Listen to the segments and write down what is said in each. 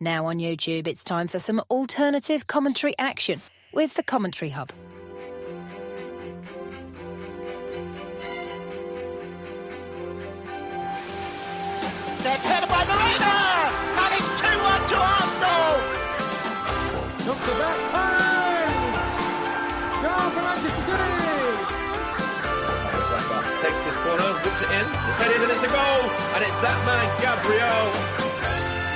Now on YouTube, it's time for some alternative commentary action with the Commenttary Hub. There's headed by Bruno, and it's 2-1 to Arsenal. Look at that pass! Goal for Manchester City! Takes this corner, whips it in, it's headed and it's a goal, and it's that man, Gabriel.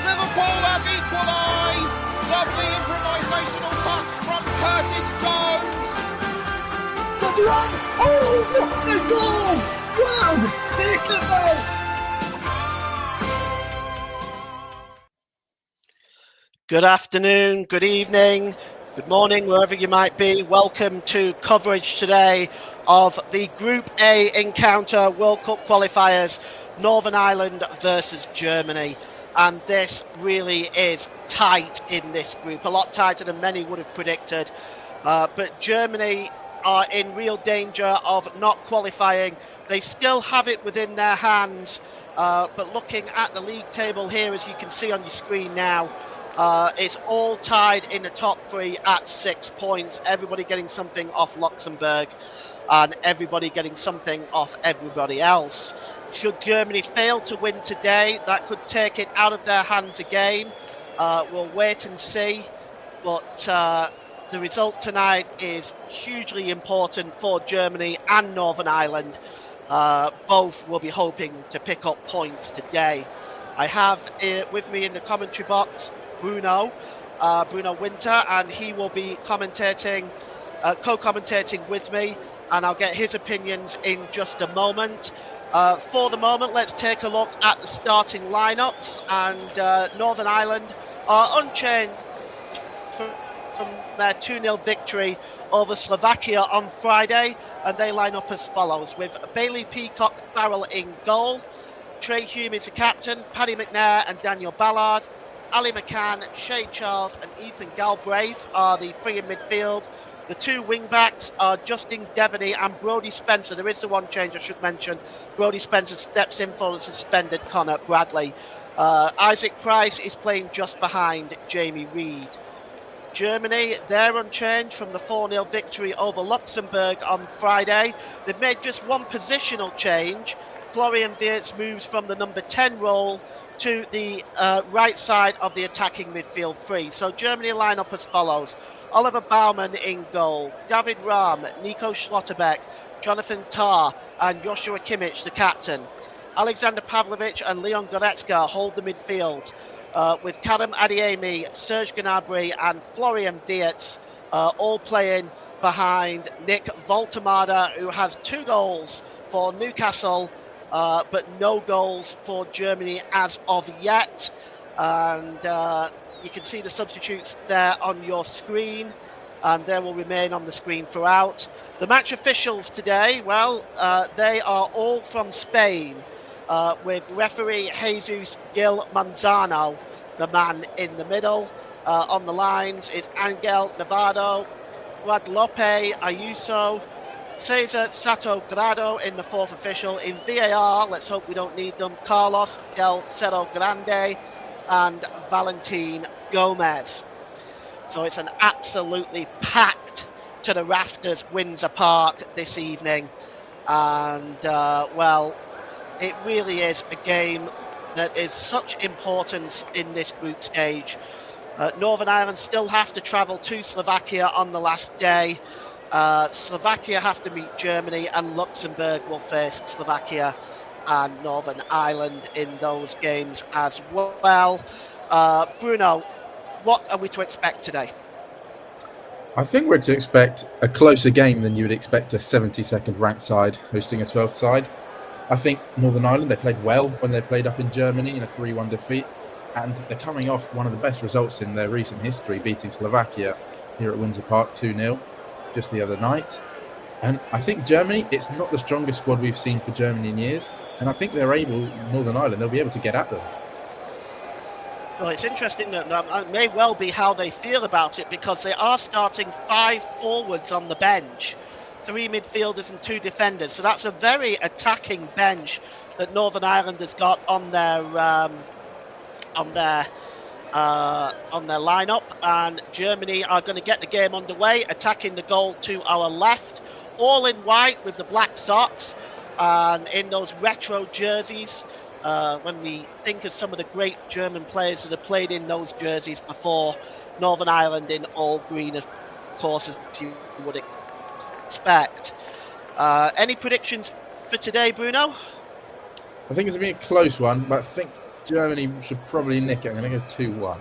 Liverpool have equalised. Lovely improvisational touch from Curtis Jones. Oh, what a goal! Wow, take it out! Good afternoon, good evening, good morning, wherever you might be. Welcome to coverage today of the Group A encounter, World Cup Qualifiers, Northern Ireland versus Germany. And this really is tight in this group, a lot tighter than many would have predicted. But Germany are in real danger of not qualifying. They still have it within their hands, but looking at the league table here, as you can see on your screen now, it's all tied in the top three at 6 points. Everybody getting something off Luxembourg and everybody getting something off everybody else. Should Germany fail to win today, that could take it out of their hands again. We'll wait and see. But the result tonight is hugely important for Germany and Northern Ireland. Both will be hoping to pick up points today. I have with me in the commentary box Bruno Winter, and he will be co-commentating with me, and I'll get his opinions in just a moment. For the moment, let's take a look at the starting lineups, and Northern Ireland are unchanged from their 2-0 victory over Slovakia on Friday, and they line up as follows, with Bailey Peacock Farrell in goal. Trey Hume is the captain, Paddy McNair and Daniel Ballard. Ali McCann, Shay Charles and Ethan Galbraith are the three in midfield. The two wing-backs are Justin Devaney and Brodie Spencer. There is the one change I should mention. Brodie Spencer steps in for the suspended Connor Bradley. Isaac Price is playing just behind Jamie Reid. Germany, they're unchanged from the 4-0 victory over Luxembourg on Friday. They've made just one positional change. Florian Wirtz moves from the number 10 role to the right side of the attacking midfield three. So Germany line up as follows. Oliver Baumann in goal, David Rahm, Nico Schlotterbeck, Jonathan Tah and Joshua Kimmich, the captain. Alexander Pavlovich and Leon Goretzka hold the midfield, with Karim Adeyemi, Serge Gnabry and Florian Wirtz all playing behind Nick Voltemada, who has 2 goals for Newcastle, but no goals for Germany as of yet. And you can see the substitutes there on your screen, and they will remain on the screen throughout. The match officials today, well, they are all from Spain, with referee Jesus Gil Manzano, the man in the middle. On the lines is Angel Navarro, Guadalupe Ayuso, Cesar Sato Grado in the fourth official. In VAR, let's hope we don't need them, Carlos Del Cerro Grande and Valentin Gomez. So it's an absolutely packed to the rafters Windsor Park this evening. And, well, it really is a game that is such importance in this group stage. Northern Ireland still have to travel to Slovakia on the last day. Slovakia have to meet Germany, and Luxembourg will face Slovakia and Northern Ireland in those games as well. Bruno, what are we to expect today? I think we're to expect a closer game than you would expect a 72nd ranked side hosting a 12th side. I think Northern Ireland, they played well when they played up in Germany in a 3-1 defeat, and they're coming off one of the best results in their recent history, beating Slovakia here at Windsor Park 2-0 just the other night. And I think Germany, it's not the strongest squad we've seen for Germany in years, and I think they're able, Northern Ireland, they'll be able to get at them. Well, it's interesting that it may well be how they feel about it, because they are starting 5 forwards on the bench, 3 midfielders and 2 defenders. So that's a very attacking bench that Northern Ireland has got on their on their lineup, and Germany are going to get the game underway, attacking the goal to our left, all in white with the black socks and in those retro jerseys. When we think of some of the great German players that have played in those jerseys before, Northern Ireland in all green, of course, as you would expect. Any predictions for today, Bruno? I think it's going to be a close one, but I think Germany should probably nick it. I'm going to go 2-1.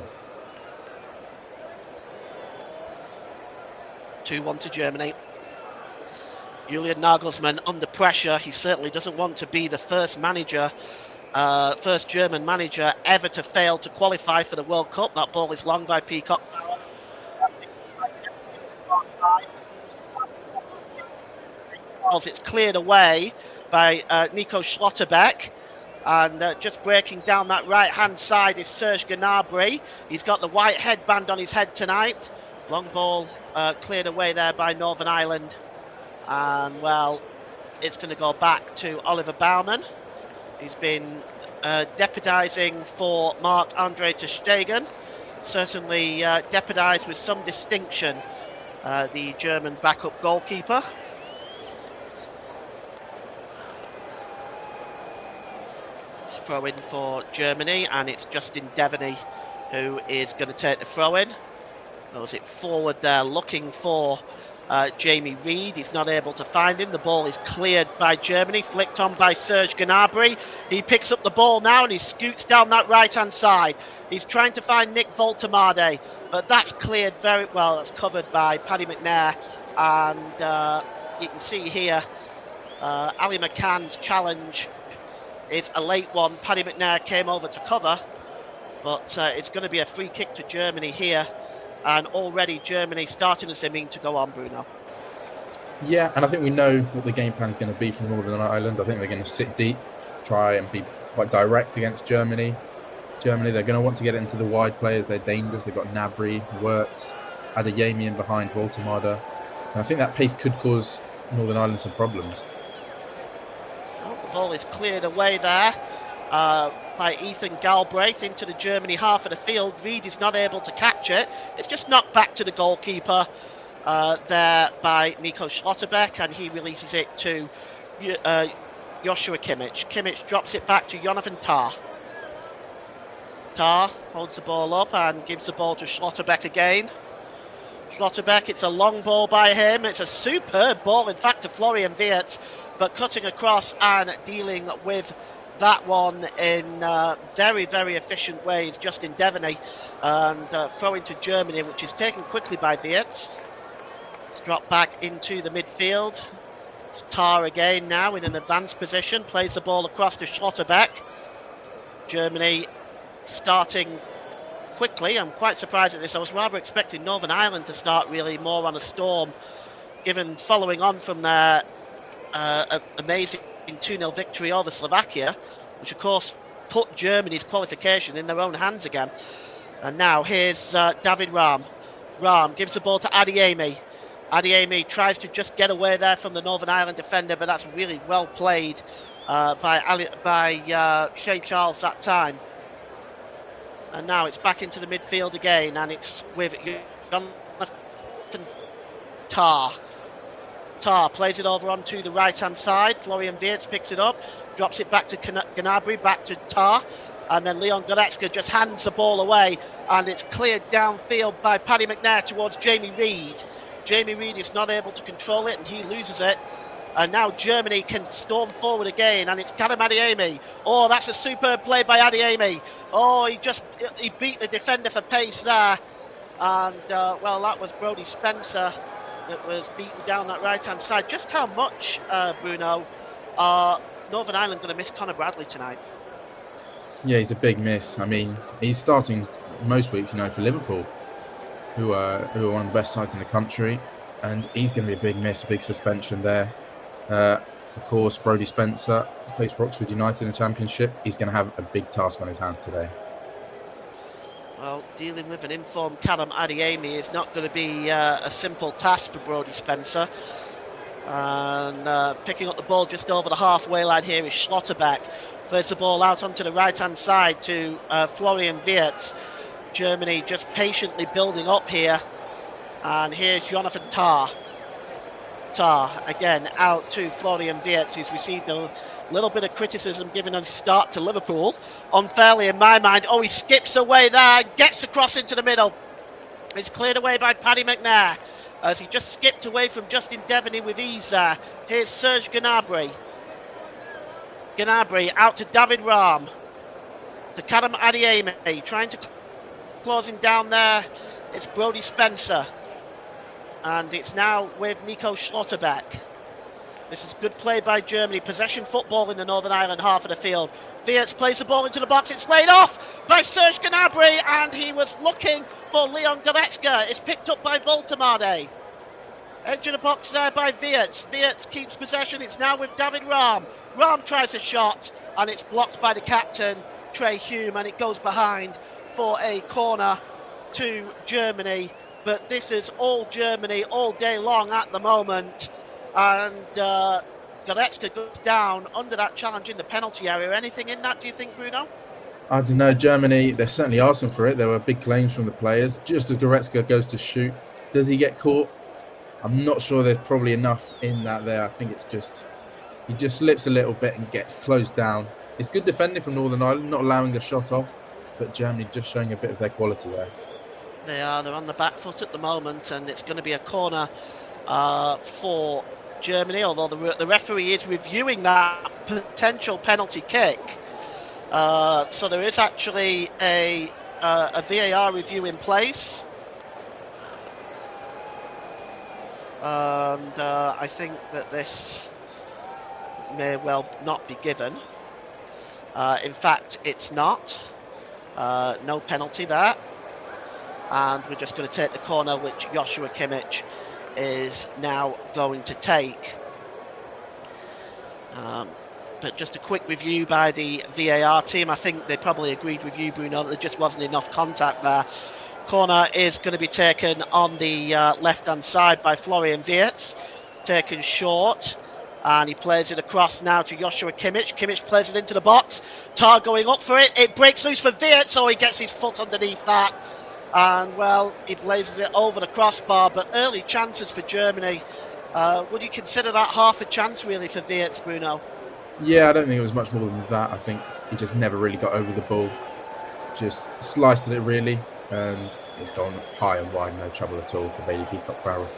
2-1 to Germany. Julian Nagelsmann under pressure. He certainly doesn't want to be the first German manager ever to fail to qualify for the World Cup. That ball is long by Peacock. It's cleared away by Nico Schlotterbeck. And just breaking down that right-hand side is Serge Gnabry. He's got the white headband on his head tonight. Long ball cleared away there by Northern Ireland. And, well, it's going to go back to Oliver Baumann. He's been deputising for Marc-Andre ter Stegen. Certainly deputised with some distinction, the German backup goalkeeper. It's a throw in for Germany, and it's Justin Devaney who is going to take the throw in. Throws it forward there, looking for Jamie Reid. He's not able to find him. The ball is cleared by Germany, flicked on by Serge Gnabry. He picks up the ball now and he scoots down that right-hand side. He's trying to find Nick Woltemade, but that's cleared very well. That's covered by Paddy McNair, and you can see here Ali McCann's challenge is a late one. Paddy McNair came over to cover, but it's going to be a free kick to Germany here. And already Germany starting as they mean to go on, Bruno. Yeah, and I think we know what the game plan is going to be from Northern Ireland. I think they're going to sit deep, try and be quite direct against Germany. They're going to want to get it into the wide players. They're dangerous. They've got Gnabry, Wirtz, Adeyemi in behind, Woltemade. And I think that pace could cause Northern Ireland some problems. Oh, the ball is cleared away there by Ethan Galbraith into the Germany half of the field. Reid is not able to catch it. It's just knocked back to the goalkeeper there by Nico Schlotterbeck, and he releases it to Joshua Kimmich. Kimmich drops it back to Jonathan Tah. Tah holds the ball up and gives the ball to Schlotterbeck again. Schlotterbeck, it's a long ball by him. It's a superb ball, in fact, to Florian Wirtz, but cutting across and dealing with that one in very, very efficient ways, Justin Devaney, and throwing to Germany, which is taken quickly by Wirtz. It's dropped back into the midfield. It's Tah again now in an advanced position, plays the ball across to Schlotterbeck. Germany starting quickly. I'm quite surprised at this. I was rather expecting Northern Ireland to start really more on a storm, given following on from their amazing 2-0 victory over Slovakia, which of course put Germany's qualification in their own hands again. And now here's David Rahm. Rahm gives the ball to Adeyemi. Adeyemi tries to just get away there from the Northern Ireland defender, but that's really well played by Shea Charles that time. And now it's back into the midfield again, and it's with Jonathan Tah. Tah plays it over onto the right-hand side. Florian Wirtz picks it up, drops it back to Gnabry, back to Tah, and then Leon Goretzka just hands the ball away, and it's cleared downfield by Paddy McNair towards Jamie Reid. Jamie Reid is not able to control it, and he loses it. And now Germany can storm forward again, and it's Karim Adeyemi. Oh, that's a superb play by Adeyemi. Oh, he beat the defender for pace there. And, well, that was Brodie Spencer that was beaten down that right-hand side. Just how much, Bruno, are Northern Ireland going to miss Conor Bradley tonight? Yeah, he's a big miss. I mean, he's starting most weeks, for Liverpool, who are one of the best sides in the country. And he's going to be a big miss, a big suspension there. Of course, Brodie Spencer plays for Oxford United in the Championship. He's going to have a big task on his hands today. Well, dealing with an informed Karim Adeyemi is not going to be a simple task for Brodie Spencer. And picking up the ball just over the halfway line here is Schlotterbeck. Plays the ball out onto the right-hand side to Florian Wirtz. Germany just patiently building up here. And here's Jonathan Tah. Tah again out to Florian Wirtz, who's received a little bit of criticism given his start to Liverpool. Unfairly in my mind. Oh, he skips away there, gets across into the middle. It's cleared away by Paddy McNair as he just skipped away from Justin Devaney with ease there. Here's Serge Gnabry. Gnabry out to David Rahm. To Karim Adeyemi, trying to close him down there. It's Brody Spencer. And it's now with Nico Schlotterbeck. This is good play by Germany. Possession football in the Northern Ireland half of the field. Wirtz plays the ball into the box. It's laid off by Serge Gnabry, and he was looking for Leon Goretzka. It's picked up by Voltemade. Edge of the box there by Wirtz. Wirtz keeps possession. It's now with David Rahm. Rahm tries a shot, and it's blocked by the captain, Trey Hume, and it goes behind for a corner to Germany. But this is all Germany all day long at the moment. And Goretzka goes down under that challenge in the penalty area. Anything in that, do you think, Bruno? I don't know. Germany, they're certainly asking for it. There were big claims from the players. Just as Goretzka goes to shoot, does he get caught? I'm not sure there's probably enough in that there. I think it's just, he just slips a little bit and gets closed down. It's good defending from Northern Ireland, not allowing the shot off, but Germany just showing a bit of their quality there. They're on the back foot at the moment, and it's going to be a corner for Germany, although the referee is reviewing that potential penalty kick. So there is actually a VAR review in place. And I think that this may well not be given. In fact, it's not. No penalty there. And we're just going to take the corner, which Joshua Kimmich is now going to take. But just a quick review by the VAR team. I think they probably agreed with you, Bruno, that there just wasn't enough contact there. Corner is going to be taken on the left-hand side by Florian Wirtz. Taken short. And he plays it across now to Joshua Kimmich. Kimmich plays it into the box. Tah going up for it. It breaks loose for Wirtz, so he gets his foot underneath that. And, well, he blazes it over the crossbar. But early chances for Germany. Would you consider that half a chance, really, for Wirtz, Bruno? Yeah, I don't think it was much more than that. I think he just never really got over the ball. Just sliced at it, really. And it's gone high and wide, no trouble at all for Bailey Peacock-Farrell.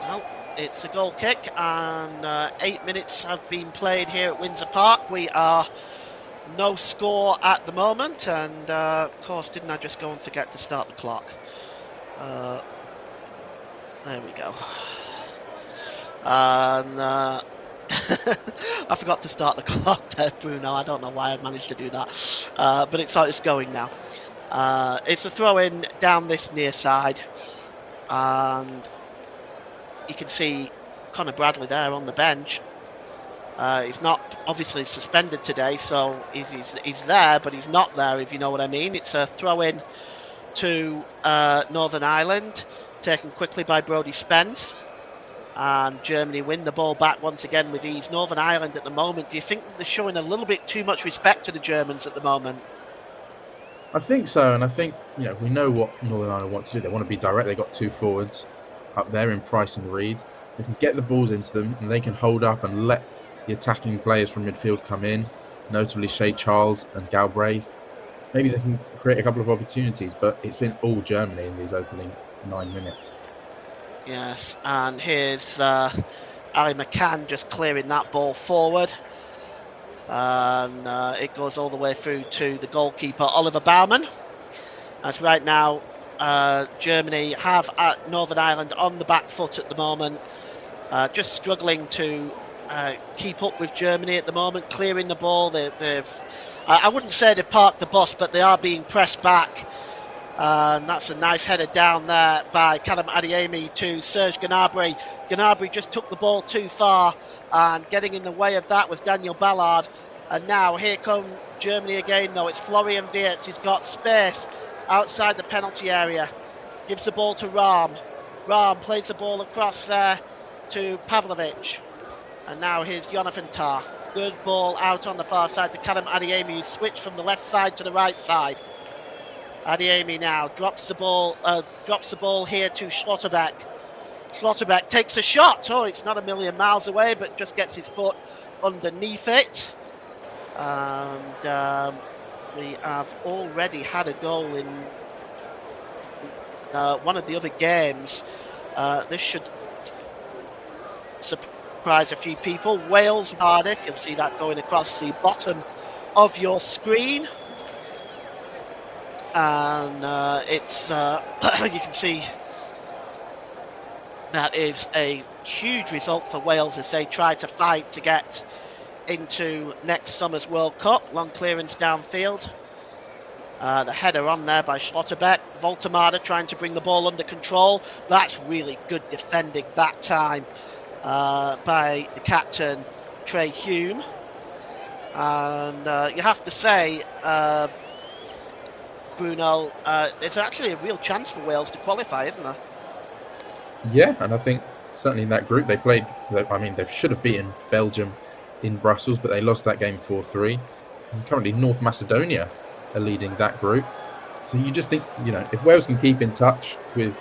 Well, it's a goal kick, and 8 minutes have been played here at Windsor Park. We are no score at the moment, and of course, didn't I just go and forget to start the clock? There we go. And I forgot to start the clock there, Bruno. I don't know why I managed to do that, but it's going now. It's a throw-in down this near side, and you can see Conor Bradley there on the bench. He's not obviously suspended today, so he's there, but he's not there, if you know what I mean. It's a throw-in to Northern Ireland, taken quickly by Brody Spence, and Germany win the ball back once again with ease. Northern Ireland at the moment, do you think they're showing a little bit too much respect to the Germans at the moment? I think so, and I think, we know what Northern Ireland want to do. They want to be direct. They've got two forwards up there in Price and Reid. They can get the balls into them, and they can hold up and let the attacking players from midfield come in, notably Shea Charles and Galbraith. Maybe they can create a couple of opportunities, but it's been all Germany in these opening 9 minutes. Yes, and here's Ali McCann just clearing that ball forward. And it goes all the way through to the goalkeeper, Oliver Baumann. As right now, Germany have Northern Ireland on the back foot at the moment. Just struggling to keep up with Germany at the moment, clearing the ball. I wouldn't say they've parked the bus, but they are being pressed back. And that's a nice header down there by Karim Adeyemi to Serge Gnabry. Gnabry just took the ball too far, and getting in the way of that was Daniel Ballard. And now here come Germany again, though. It's Florian Wirtz. He's got space outside the penalty area. Gives the ball to Rahm. Rahm plays the ball across there to Pavlovic. And now here's Jonathan Tah. Good ball out on the far side to Karim Adeyemi, who switched from the left side to the right side. Adeyemi now drops the ball here to Schlotterbeck. Schlotterbeck takes a shot. Oh, it's not a million miles away, but just gets his foot underneath it. And we have already had a goal in one of the other games. This should surprise a few people. Wales, Cardiff. You'll see that going across the bottom of your screen. And it's you can see that is a huge result for Wales as they try to fight to get into next summer's World Cup. Long clearance downfield. The header on there by Schlotterbeck. Voltemada trying to bring the ball under control. That's really good defending that time by the captain, Trey Hume. And you have to say, Bruno, it's actually a real chance for Wales to qualify, isn't there? Yeah, and I think certainly in that group they played. I mean, they should have beaten Belgium in Brussels, but they lost that game 4-3. And currently, North Macedonia are leading that group. So you just think, if Wales can keep in touch with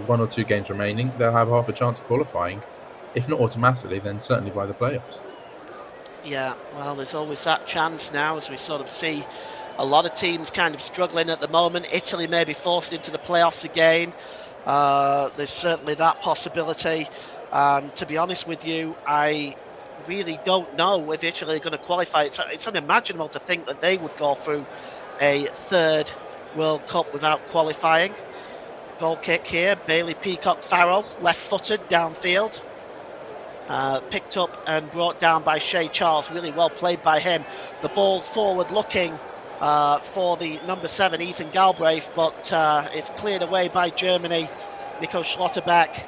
1 or 2 games remaining, they'll have half a chance of qualifying. If not automatically, then certainly by the playoffs. Yeah, well, there's always that chance now, as we sort of see a lot of teams kind of struggling at the moment. Italy may be forced into the playoffs again. There's certainly that possibility. To be honest with you, I really don't know if Italy are going to qualify. It's unimaginable to think that they would go through a third World Cup without qualifying. Goal kick here, Bailey Peacock Farrell, left-footed downfield. Picked up and brought down by Shea Charles. Really well played by him. The ball forward looking for the number 7, Ethan Galbraith, but it's cleared away by Germany, Nico Schlotterbeck,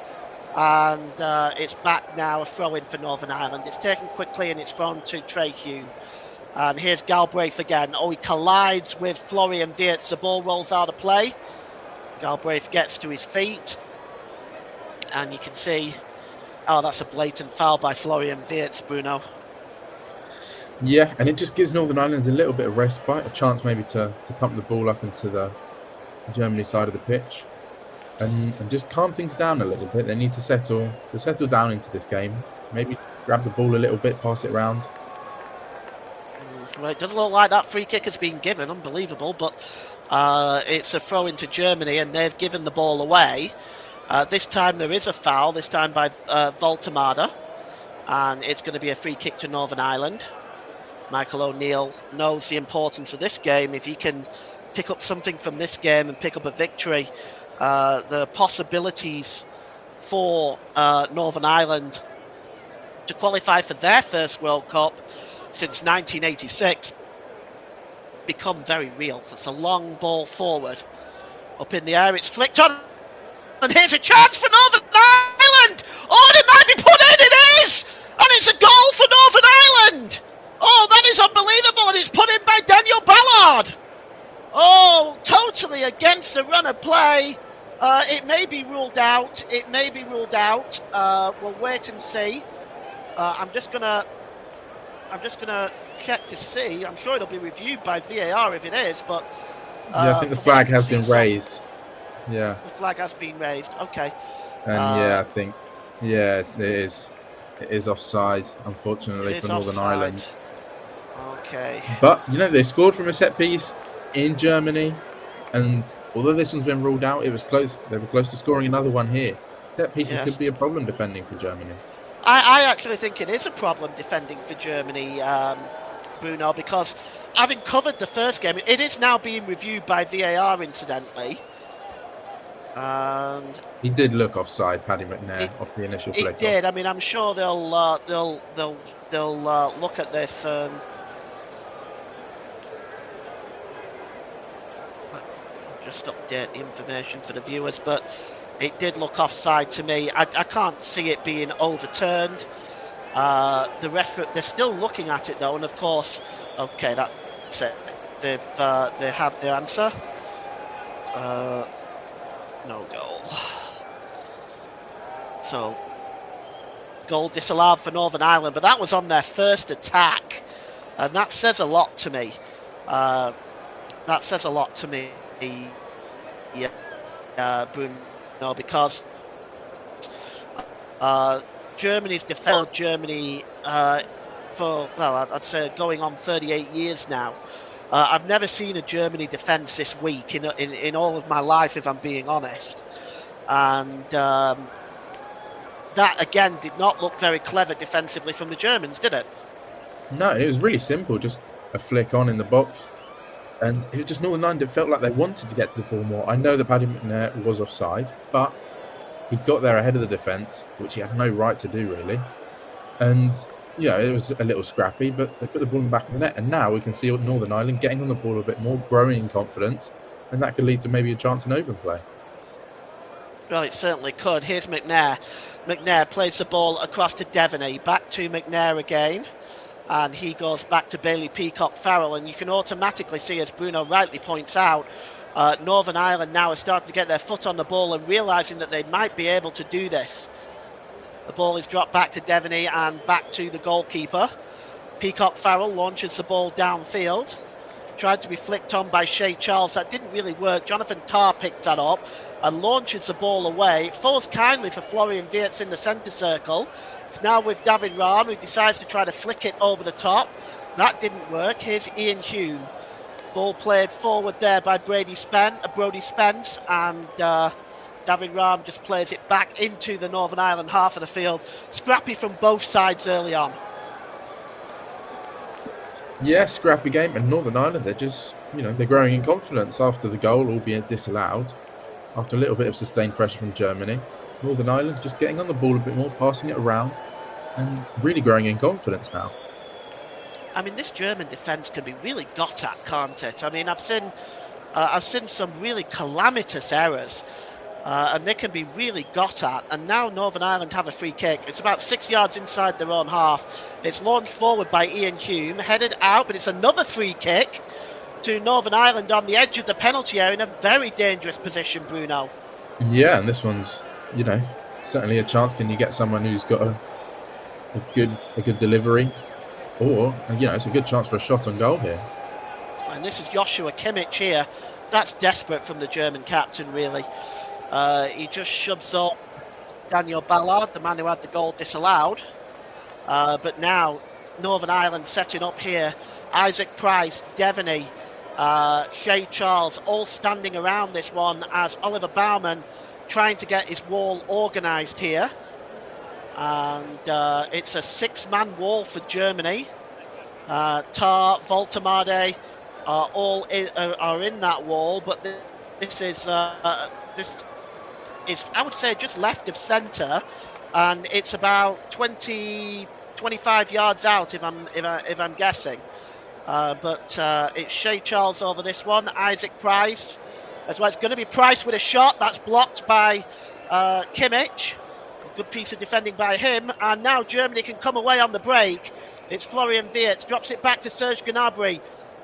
and it's back now, a throw-in for Northern Ireland. It's taken quickly and it's thrown to Trey Hume. And here's Galbraith again. Oh, he collides with Florian Wirtz. The ball rolls out of play. Galbraith gets to his feet. And you can see, oh, that's a blatant foul by Florian Wirtz, Bruno. Yeah, and it just gives Northern Ireland a little bit of respite, a chance maybe to pump the ball up into the Germany side of the pitch and just calm things down a little bit. They need to settle down into this game. Maybe grab the ball a little bit, pass it around. Well, it doesn't look like that free kick has been given. Unbelievable, but it's a throw into Germany and they've given the ball away. This time there is a foul, this time by Voltemada, and it's going to be a free kick to Northern Ireland. Michael O'Neill knows the importance of this game. If he can pick up something from this game and pick up a victory, the possibilities for Northern Ireland to qualify for their first World Cup since 1986 become very real. It's a long ball forward. Up in the air, it's flicked on. And here's a chance for Northern Ireland! Oh, it might be put in, it is! And it's a goal for Northern Ireland! Oh, that is unbelievable, and it's put in by Daniel Ballard! Oh, totally against the run of play. It may be ruled out. We'll wait and see. I'm just gonna check to see. I'm sure it'll be reviewed by VAR if it is, but yeah, I think the flag has been raised. Yeah, the flag has been raised. Okay. And yeah, I think it is. It is offside, unfortunately, for Northern Ireland. Okay. But they scored from a set piece in Germany, and although this one's been ruled out, it was close. They were close to scoring another one here. Set pieces could be a problem defending for Germany. I actually think it is a problem defending for Germany, Bruno, because having covered the first game, it is now being reviewed by VAR, incidentally. And he did look offside, Paddy McNair, off the initial flick. It did. I mean, I'm sure they'll look at this and just update the information for the viewers, but it did look offside to me. I can't see it being overturned. The referee, they're still looking at it though, and of course, okay, that's it. They have their answer. No goal. So, goal disallowed for Northern Ireland, but that was on their first attack, and that says a lot to me. Bruno, because Germany's defended Germany for, well, I'd say going on 38 years now. I've never seen a Germany defence this weak in all of my life, if I'm being honest. And that, again, did not look very clever defensively from the Germans, did it? No, it was really simple, just a flick on in the box. And it was just Northern Ireland, it felt like they wanted to get to the ball more. I know that Paddy McNair was offside, but he got there ahead of the defence, which he had no right to do, really. And, you know, it was a little scrappy, but they put the ball in the back of the net. And now we can see Northern Ireland getting on the ball a bit more, growing in confidence, and that could lead to maybe a chance in open play. Well, it certainly could. Here's McNair. McNair plays the ball across to Devaney. Back to McNair again. And he goes back to Bailey Peacock-Farrell. And you can automatically see, as Bruno rightly points out, Northern Ireland now are starting to get their foot on the ball and realising that they might be able to do this. The ball is dropped back to Devaney and back to the goalkeeper. Peacock-Farrell launches the ball downfield. Tried to be flicked on by Shea Charles. That didn't really work. Jonathan Tarr picked that up and launches the ball away. Falls kindly for Florian Wirtz in the centre circle. It's now with David Rahm, who decides to try to flick it over the top. That didn't work. Here's Ian Hume. Ball played forward there by Brody Spence, and David Rahm just plays it back into the Northern Ireland half of the field. Scrappy from both sides early on. Yeah, scrappy game, and Northern Ireland, they're just, you know, they're growing in confidence after the goal, albeit disallowed. After a little bit of sustained pressure from Germany, Northern Ireland just getting on the ball a bit more, passing it around, and really growing in confidence now. I mean, this German defence can be really got at, can't it? I mean, I've seen some really calamitous errors, and they can be really got at. And now Northern Ireland have a free kick. It's about 6 yards inside their own half. It's launched forward by Ian Hume, headed out, but it's another free kick to Northern Ireland on the edge of the penalty area in a very dangerous position, Bruno. Yeah, and this one's, you know, certainly a chance. Can you get someone who's got a good delivery? Or, you know, it's a good chance for a shot on goal here. And this is Joshua Kimmich here. That's desperate from the German captain, really. He just shoves up Daniel Ballard, the man who had the goal disallowed. But now, Northern Ireland setting up here. Isaac Price, Devaney, Shea Charles, all standing around this one as Oliver Baumann trying to get his wall organised here. And it's a 6-man wall for Germany. Tar, Voltemade are all in that wall, but this is I would say just left of centre, and it's about 25 yards out if I'm guessing. But it's Shea Charles over this one. Isaac Price as well. It's going to be Price with a shot that's blocked by Kimmich. Good piece of defending by him, and now Germany can come away on the break. It's Florian Wirtz, drops it back to Serge Gnabry.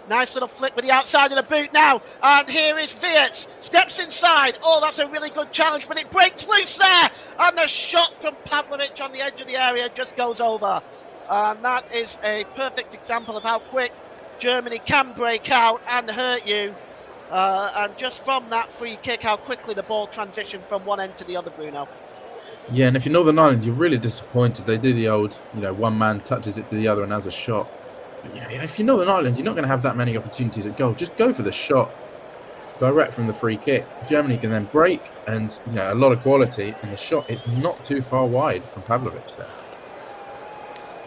Nice little flick with the outside of the boot now, and here is Wirtz, steps inside. Oh, that's a really good challenge, but it breaks loose there, and the shot from Pavlovic on the edge of the area just goes over. And that is a perfect example of how quick Germany can break out and hurt you. And just from that free kick, how quickly the ball transitioned from one end to the other, Bruno. Yeah, and if you're Northern Ireland, you're really disappointed. They do the old, you know, one man touches it to the other and has a shot. But yeah, if you're Northern Ireland, you're not going to have that many opportunities at goal. Just go for the shot, direct from the free kick. Germany can then break, and you know, a lot of quality. And the shot is not too far wide from Pavlovic there.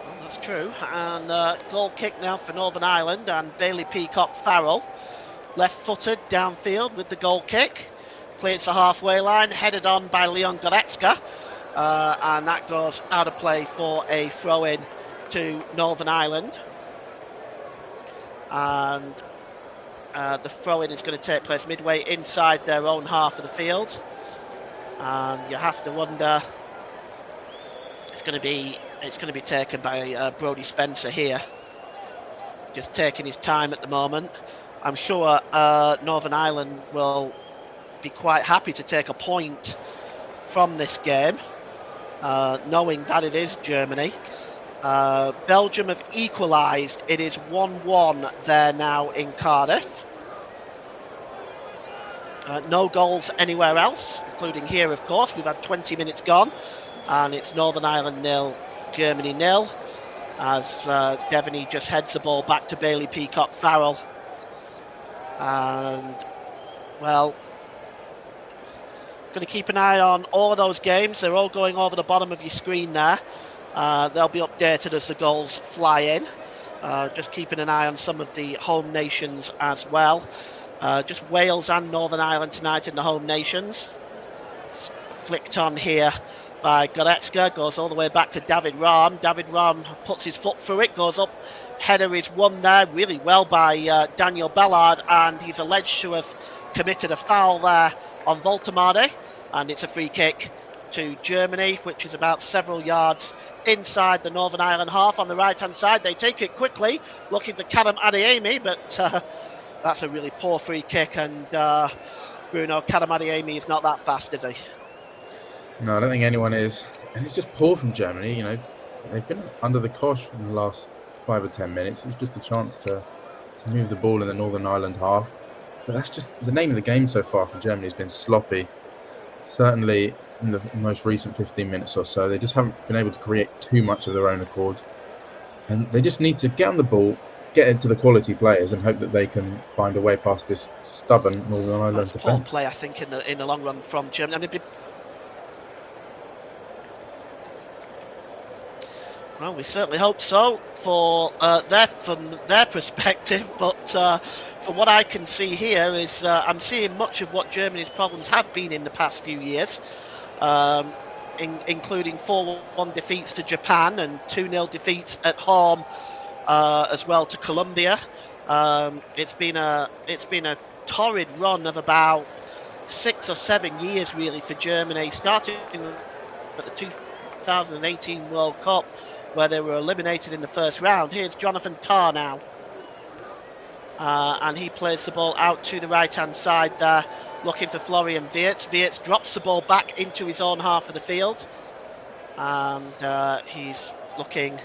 Well, that's true. And goal kick now for Northern Ireland, and Bailey Peacock-Farrell, left-footed downfield with the goal kick. Clears the halfway line, headed on by Leon Goretzka. And that goes out of play for a throw-in to Northern Ireland. And the throw-in is going to take place midway inside their own half of the field. And you have to wonder, it's going to be taken by Brody Spencer here. Just taking his time at the moment. I'm sure Northern Ireland will be quite happy to take a point from this game, knowing that it is Germany. Belgium have equalised. It is 1-1 there now in Cardiff. No goals anywhere else, including here, of course. We've had 20 minutes gone, and it's Northern Ireland 0, Germany 0, as Devaney just heads the ball back to Bailey Peacock Farrell. And, well, going to keep an eye on all of those games. They're all going over the bottom of your screen there. They'll be updated as the goals fly in. Just keeping an eye on some of the home nations as well. Just Wales and Northern Ireland tonight in the home nations. It's flicked on here by Goretzka, goes all the way back to David Rahm. David Rahm puts his foot through it, goes up. Header is won there really well by Daniel Ballard, and he's alleged to have committed a foul there on Voltemade, and it's a free kick to Germany, which is about several yards inside the Northern Ireland half on the right-hand side. They take it quickly, looking for Karim Adeyemi, but that's a really poor free kick, and Bruno, Karim Adeyemi is not that fast, is he? No, I don't think anyone is. And it's just poor from Germany, you know. They've been under the cosh in the last 5 or 10 minutes. It was just a chance to move the ball in the Northern Ireland half. But that's just the name of the game so far for Germany has been sloppy. Certainly in the most recent 15 minutes or so, they just haven't been able to create too much of their own accord. And they just need to get on the ball, get it to the quality players, and hope that they can find a way past this stubborn Northern Ireland defence. Poor play, I think, in the long run from Germany. And well, we certainly hope so from their perspective, but from what I can see here is I'm seeing much of what Germany's problems have been in the past few years, including 4-1 defeats to Japan and 2-0 defeats at home as well to Colombia. It's been a torrid run of about 6 or 7 years really for Germany, starting at the 2018 World Cup, where they were eliminated in the first round. Here's Jonathan Tah now. And he plays the ball out to the right-hand side there, looking for Florian Wirtz. Wirtz drops the ball back into his own half of the field. And he's looking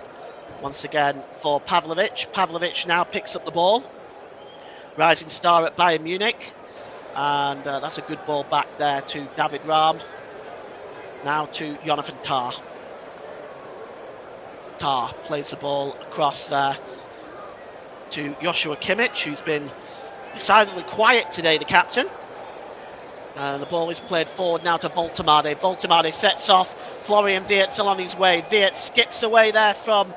once again for Pavlovic. Pavlovic now picks up the ball. Rising star at Bayern Munich. And that's a good ball back there to David Rahm. Now to Jonathan Tah. Tah plays the ball across there to Joshua Kimmich, who's been decidedly quiet today, the captain. And the ball is played forward now to Voltemade. Voltemade sets off. Florian Wirtz on his way. Wirtz skips away there from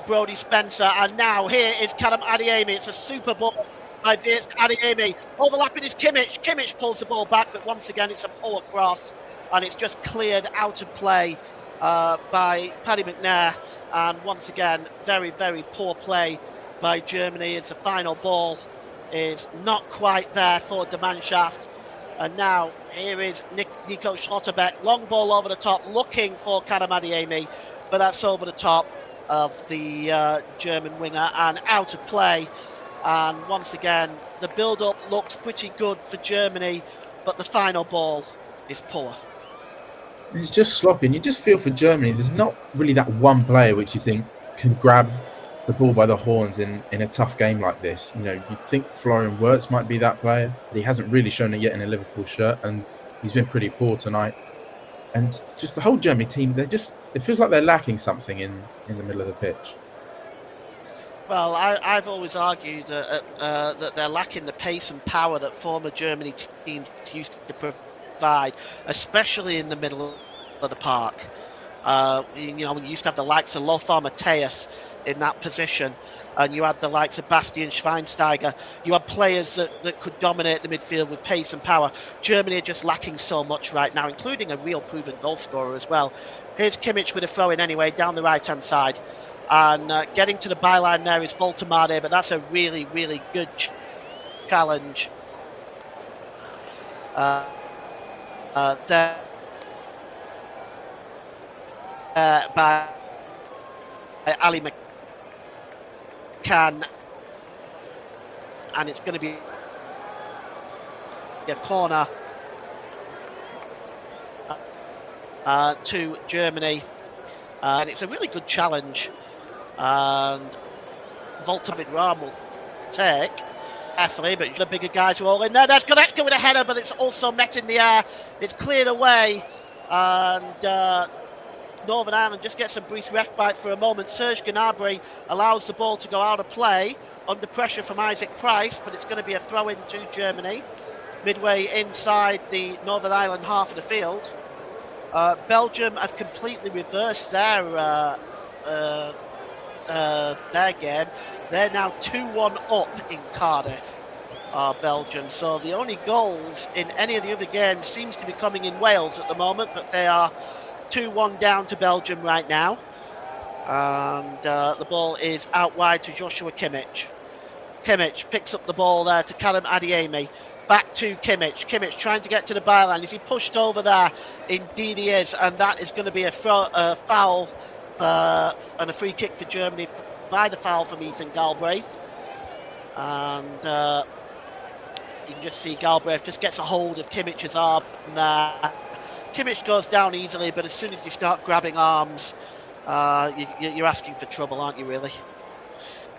Brodie Spencer. And now here is Karim Adeyemi. It's a super ball by Wirtz to Adeyemi. Overlapping is Kimmich. Kimmich pulls the ball back, but once again it's a poor cross. And it's just cleared out of play by Paddy McNair. And once again, very, very poor play by Germany as the final ball is not quite there for the Mannschaft. And now here is Nico Schlotterbeck, long ball over the top, looking for Karim Adeyemi, but that's over the top of the German winger and out of play. And once again, the build-up looks pretty good for Germany, but the final ball is poor. It's just sloppy, and you just feel for Germany. There's not really that one player which you think can grab the ball by the horns in a tough game like this. You know, you'd think Florian Wirtz might be that player, but he hasn't really shown it yet in a Liverpool shirt, and he's been pretty poor tonight. And just the whole Germany team, it feels like they're lacking something in the middle of the pitch. Well, I've always argued that they're lacking the pace and power that former Germany teams used to provide, especially in the middle of the park. You know, we used to have the likes of Lothar Matthäus in that position, and you had the likes of Bastian Schweinsteiger. You had players that could dominate the midfield with pace and power. Germany are just lacking so much right now, including a real proven goal scorer as well. Here's Kimmich with a throw in anyway, down the right-hand side. And getting to the byline there is Voltemade, but that's a really, really good challenge. There by Ali McCann, and it's going to be a corner to Germany, and it's a really good challenge, and Voltemade Rahm will take, carefully, but the bigger guys are all in there. That's Goretzka with a header, but it's also met in the air. It's cleared away, and Northern Ireland just gets a brief ref bite for a moment. Serge Gnabry allows the ball to go out of play under pressure from Isaac Price, but it's going to be a throw-in to Germany, midway inside the Northern Ireland half of the field. Belgium have completely reversed their game. They're now 2-1 up in Cardiff, Belgium. So the only goals in any of the other games seems to be coming in Wales at the moment, but they are 2-1 down to Belgium right now. And the ball is out wide to Joshua Kimmich. Kimmich picks up the ball there to Callum Adeyemi. Back to Kimmich. Kimmich trying to get to the byline. Is he pushed over there? Indeed he is. And that is going to be a foul and a free kick for Germany by the foul from Ethan Galbraith. And you can just see Galbraith just gets a hold of Kimmich's arm there. Kimmich goes down easily, but as soon as you start grabbing arms, you're asking for trouble, aren't you, really?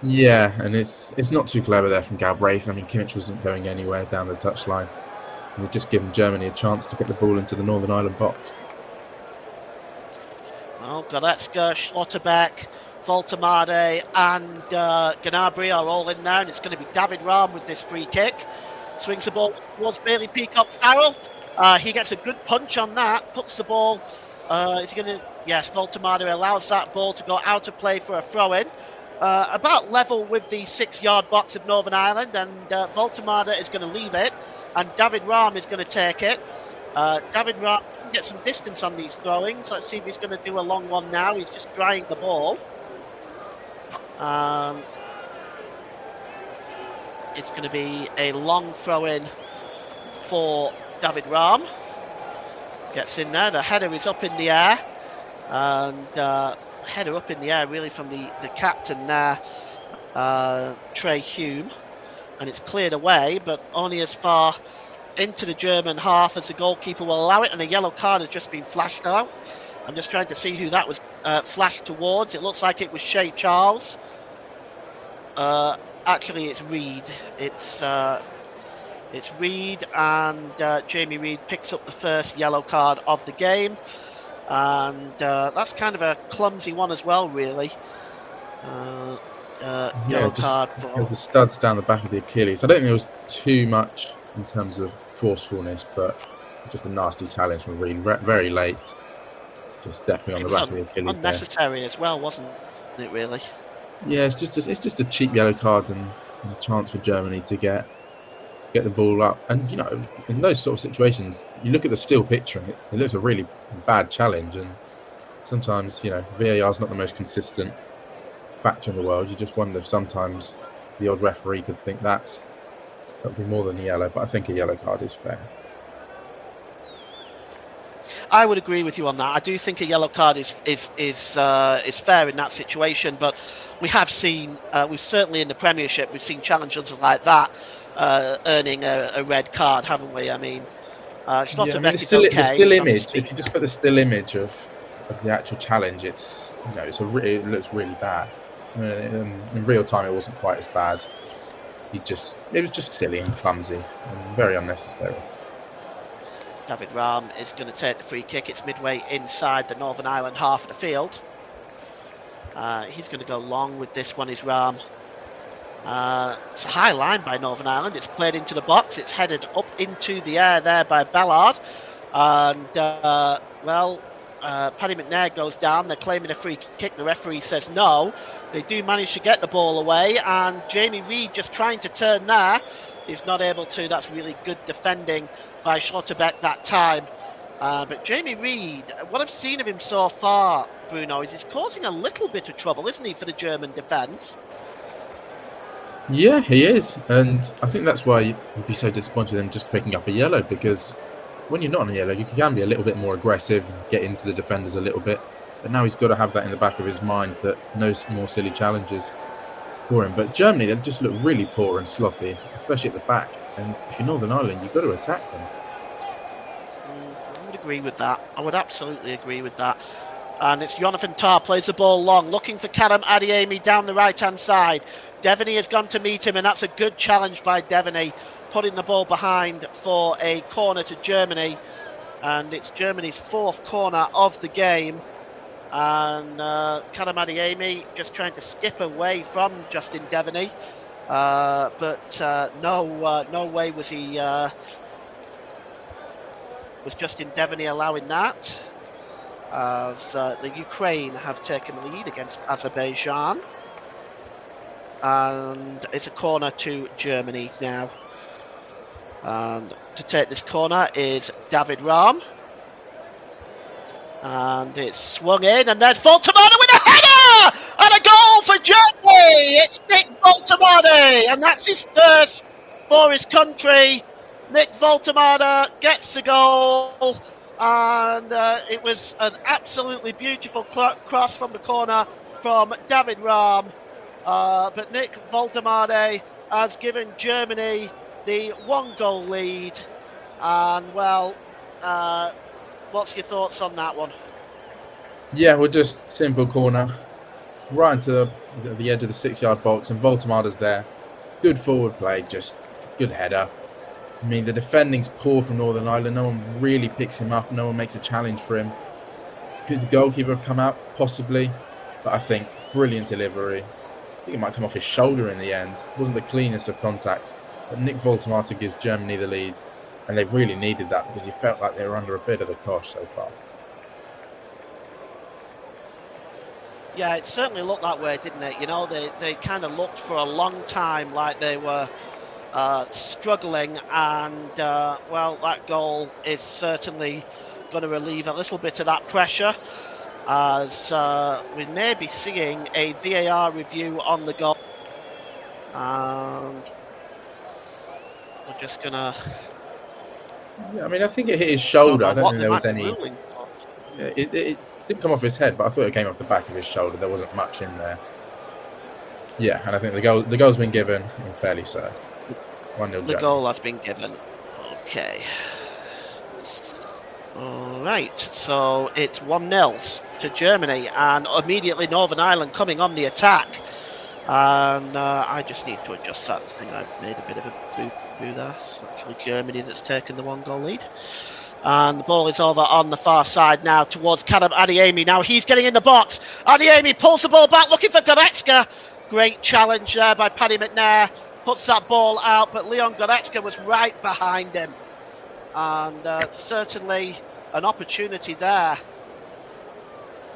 Yeah, and it's not too clever there from Galbraith. I mean, Kimmich wasn't going anywhere down the touchline. And they've just given Germany a chance to get the ball into the Northern Ireland box. Well, Goretzka, Schlotterbeck, Voltemade and Gnabry are all in there, and it's going to be David Rahm with this free kick. Swings the ball towards Bailey Peacock-Farrell. He gets a good punch on that, puts the ball, is he going to, yes, Voltemade allows that ball to go out of play for a throw-in. About level with the 6-yard box of Northern Ireland, and Voltemade is going to leave it, and David Rahm is going to take it. David Rahm can get some distance on these throw-ins. Let's see if he's going to do a long one now. He's just drying the ball. It's going to be a long throw-in for David Rahm. Gets in there. The header is up in the air, and header up in the air really from the captain there, Trey Hume, and it's cleared away, but only as far into the German half as the goalkeeper will allow it, and a yellow card has just been flashed out. I'm just trying to see who that was flashed towards. It looks like it was Shea Charles. Actually, it's Reid. It's Reid, and Jamie Reid picks up the first yellow card of the game. And that's kind of a clumsy one as well, really. Yellow card for the studs down the back of the Achilles. I don't think there was too much in terms of forcefulness, but just a nasty challenge from Reid, very late, just stepping on the back of the Achilles. Unnecessary as well, wasn't it? Really? Yeah, it's just a cheap yellow card and a chance for Germany to get the ball up. And you know, in those sort of situations, you look at the still picture and it looks a really bad challenge. And sometimes, you know, VAR is not the most consistent factor in the world. You just wonder if sometimes the odd referee could think that's something more than a yellow. But I think a yellow card is fair. I would agree with you on that. I do think a yellow card is fair in that situation. But we have seen, we've certainly in the Premiership, we've seen challenges like that earning a red card, haven't we? I mean, it's not the still image. If you just put the still image of the actual challenge, it's, you know, it looks really bad. In real time, it wasn't quite as bad. It was just silly and clumsy and very unnecessary. David Rahm is going to take the free kick. It's midway inside the Northern Ireland half of the field. He's going to go long with this one, is Rahm. It's a high line by Northern Ireland. It's played into the box. It's headed up into the air there by Ballard. And, Paddy McNair goes down. They're claiming a free kick. The referee says no. They do manage to get the ball away. And Jamie Reid just trying to turn there. He's not able to. That's really good defending by Schlotterbeck that time. But Jamie Reid, what I've seen of him so far, Bruno, is he's causing a little bit of trouble, isn't he, for the German defence? Yeah, he is. And I think that's why you'd be so disappointed in just picking up a yellow, because when you're not on a yellow, you can be a little bit more aggressive and get into the defenders a little bit. But now he's got to have that in the back of his mind, that no more silly challenges for him. But Germany, they just look really poor and sloppy, especially at the back. And if you're Northern Ireland, you've got to attack them. I would agree with that. I would absolutely agree with that. And it's Jonathan Tah plays the ball long, looking for Callum Adeyemi down the right-hand side. Devaney has gone to meet him, and that's a good challenge by Devaney, putting the ball behind for a corner to Germany. And it's Germany's 4th corner of the game. And Karam Adeyemi just trying to skip away from Justin Devaney. But no way was Justin Devaney allowing that, as the Ukraine have taken the lead against Azerbaijan. And it's a corner to Germany now. And to take this corner is David Rahm. And it's swung in, and there's Voltemade with a header! And a goal for Germany! It's Nick Voltemade, and that's his first for his country. Nick Voltemade gets the goal, and it was an absolutely beautiful cross from the corner from David Rahm. But Nick Voltemade has given Germany the 1-goal lead. And, well, what's your thoughts on that one? Yeah, well, just simple corner. Right into the edge of the 6-yard box, and Voltemade's there. Good forward play, just good header. I mean, the defending's poor from Northern Ireland. No one really picks him up. No one makes a challenge for him. Could the goalkeeper have come out? Possibly. But I think brilliant delivery. I think it might come off his shoulder in the end. It wasn't the cleanest of contacts. But Nick Voltemade gives Germany the lead. And they really needed that, because you felt like they were under a bit of the cosh so far. Yeah, it certainly looked that way, didn't it? You know, they kind of looked for a long time like they were struggling, and well, that goal is certainly going to relieve a little bit of that pressure, as we may be seeing a VAR review on the goal. And we're just going to... Yeah, I mean, I think it hit his shoulder. I don't think there was any... Yeah, it didn't come off his head, but I thought it came off the back of his shoulder. There wasn't much in there. Yeah, and I think the goal's been given, and fairly so. 1-0 the goal has been given. Okay. All right, so it's 1-0 to Germany, and immediately Northern Ireland coming on the attack. And I just need to adjust that thing. I've made a bit of a boo-boo there. It's actually Germany that's taken the 1-goal lead. And the ball is over on the far side now towards Karam Adeyemi. Now he's getting in the box. Adeyemi pulls the ball back, looking for Goretzka. Great challenge there by Paddy McNair. Puts that ball out, but Leon Goretzka was right behind him. And certainly an opportunity there.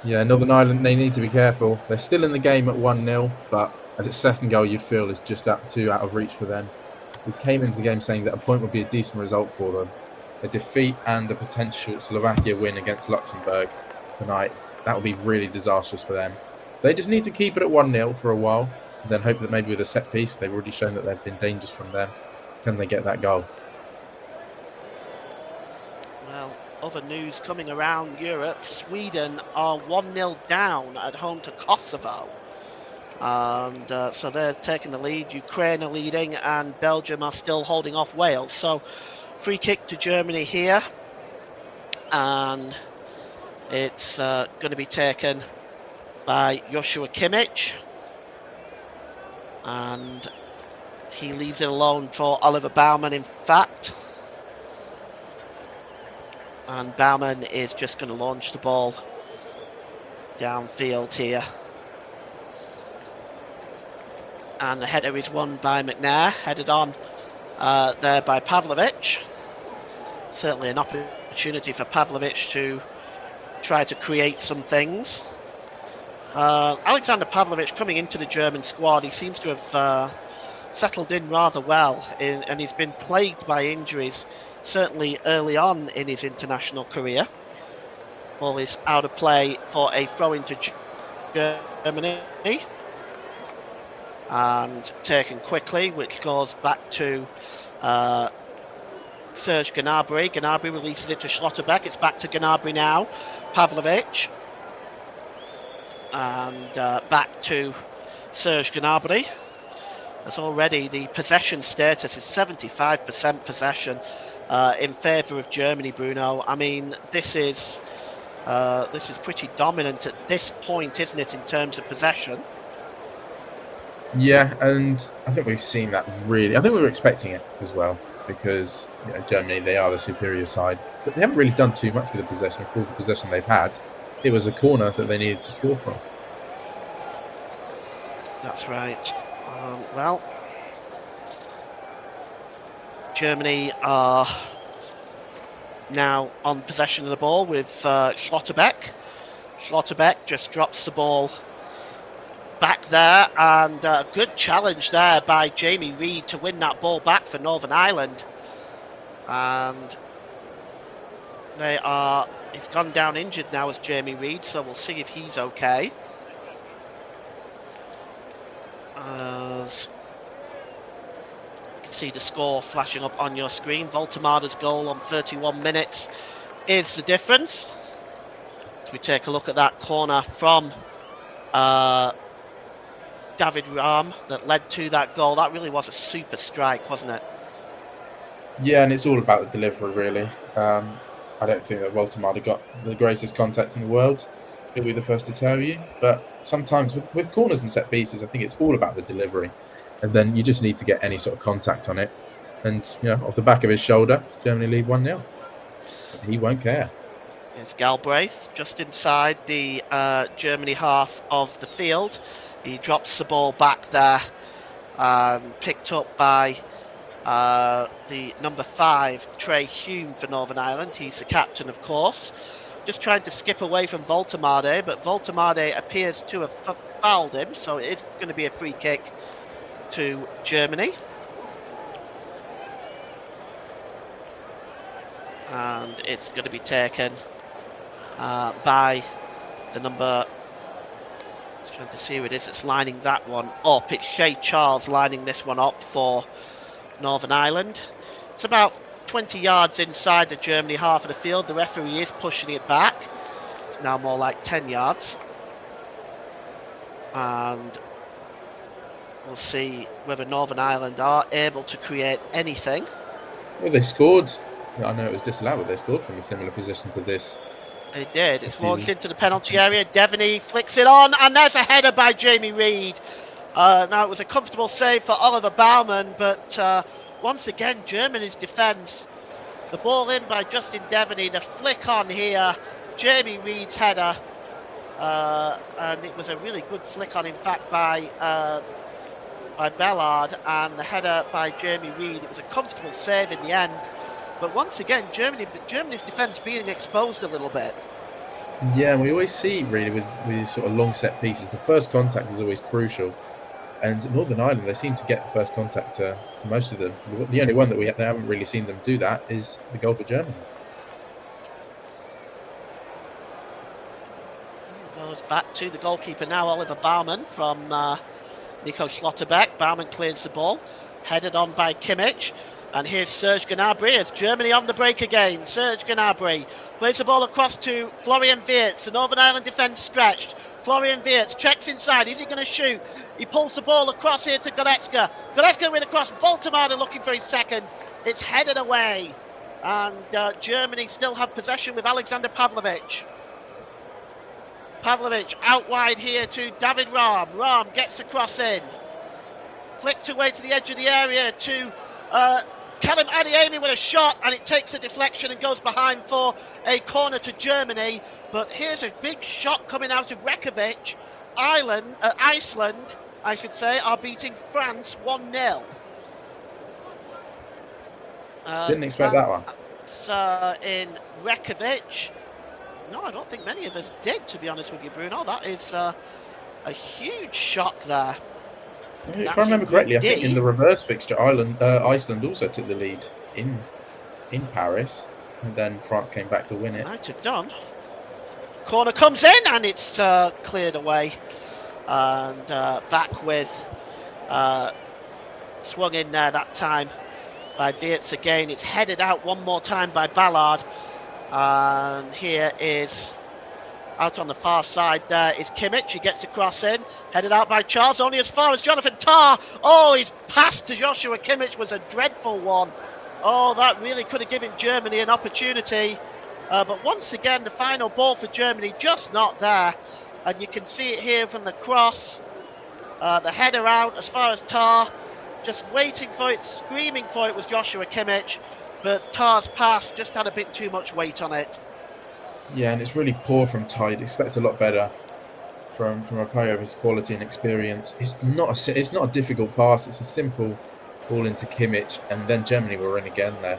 Yeah, Northern Ireland, they need to be careful. They're still in the game at 1-0, but as a second goal, you'd feel is just too out of reach for them. We came into the game saying that a point would be a decent result for them. A defeat and a potential Slovakia win against Luxembourg tonight, that would be really disastrous for them. So they just need to keep it at 1-0 for a while, and then hope that maybe with a set piece, they've already shown that they've been dangerous from them. Can they get that goal? Well, other news coming around Europe. Sweden are 1-0 down at home to Kosovo. And so they're taking the lead. Ukraine are leading, and Belgium are still holding off Wales. So free kick to Germany here. And it's going to be taken by Joshua Kimmich. And he leaves it alone for Oliver Baumann, in fact. And Baumann is just going to launch the ball downfield here. And the header is won by McNair, headed on there by Pavlovic. Certainly an opportunity for Pavlovic to try to create some things. Alexander Pavlovic coming into the German squad, he seems to have settled in rather well, and he's been plagued by injuries, certainly early on in his international career. Ball is out of play for a throw into Germany. And taken quickly, which goes back to Serge Gnabry. Gnabry releases it to Schlotterbeck. It's back to Gnabry now. Pavlovic. And back to Serge Gnabry. As already the possession status is 75% possession in favour of Germany, Bruno. I mean, this is pretty dominant at this point, isn't it, in terms of possession? Yeah, and I think we've seen that really. I think we were expecting it as well because Germany, they are the superior side, but they haven't really done too much with the possession. For the possession they've had, it was a corner that they needed to score from. That's right. Well, Germany are now on possession of the ball with Schlotterbeck. Schlotterbeck just drops the ball back there, and a good challenge there by Jamie Reid to win that ball back for Northern Ireland. And he's gone down injured now as Jamie Reid, so we'll see if he's okay. As you can see the score flashing up on your screen, Voltemada's goal on 31 minutes is the difference. As we take a look at that corner from David Rahm that led to that goal, that really was a super strike, wasn't it? Yeah, and it's all about the delivery, really. I don't think that Voltemada got the greatest contact in the world. He'll be the first to tell you. But sometimes with corners and set pieces, I think it's all about the delivery. And then you just need to get any sort of contact on it. And, off the back of his shoulder, Germany lead 1-0. But he won't care. Here's Galbraith just inside the Germany half of the field. He drops the ball back there, picked up by the number 5, Trey Hume for Northern Ireland. He's the captain, of course. Just trying to skip away from Voltemade, but Voltemade appears to have fouled him, so it's going to be a free kick to Germany. And it's going to be taken by the number... Trying to see who it is that's lining that one up. It's Shay Charles lining this one up for Northern Ireland. It's about 20 yards inside the Germany half of the field. The referee is pushing it back. It's now more like 10 yards. And we'll see whether Northern Ireland are able to create anything. Well, they scored. I know it was disallowed, but they scored from a similar position to this. They did. It's launched into the penalty area. Devaney flicks it on, and there's a header by Jamie Reid. Now, it was a comfortable save for Oliver Baumann, but once again, Germany's defence. The ball in by Justin Devaney. The flick on here. Jamie Reid's header. And it was a really good flick on, in fact, by Bellard. And the header by Jamie Reid. It was a comfortable save in the end. But once again, Germany's defence being exposed a little bit. Yeah, we always see, really, with these sort of long set pieces, the first contact is always crucial. And Northern Ireland, they seem to get the first contact to most of them. The only one that they haven't really seen them do that is the goal for Germany. Goes back to the goalkeeper now, Oliver Baumann from Nico Schlotterbeck. Baumann clears the ball, headed on by Kimmich. And here's Serge Gnabry as Germany on the break again. Serge Gnabry plays the ball across to Florian Wirtz. The Northern Ireland defence stretched. Florian Wirtz checks inside. Is he going to shoot? He pulls the ball across here to Goretzka. Goretzka with a cross. Voltemada looking for his second. It's headed away. And Germany still have possession with Alexander Pavlovic. Pavlovic out wide here to David Rahm. Rahm gets the cross in. Flicked away to the edge of the area to Callum Adeyemi with a shot, and it takes a deflection and goes behind for a corner to Germany. But here's a big shot coming out of Reykjavik. Iceland, I should say, are beating France 1-0. Didn't expect that one. It's in Reykjavik. No, I don't think many of us did, to be honest with you, Bruno. That is a huge shock there. If I remember correctly, I think in the reverse fixture, Iceland also took the lead in Paris, and then France came back to win it. Might have done. Corner comes in, and it's cleared away. And back with swung in there that time by Wirtz again. It's headed out one more time by Ballard. And here is... out on the far side there is Kimmich. He gets the cross in. Headed out by Charles, only as far as Jonathan Tah. Oh, his pass to Joshua Kimmich was a dreadful one. Oh, that really could have given Germany an opportunity. But once again, the final ball for Germany just not there. And you can see it here from the cross. The header out as far as Tar, just waiting for it, screaming for it was Joshua Kimmich, but Tar's pass just had a bit too much weight on it. Yeah, and it's really poor from Tar. You'd expect a lot better from a player of his quality and experience. It's not a difficult pass. It's a simple ball into Kimmich, and then Germany were in again there.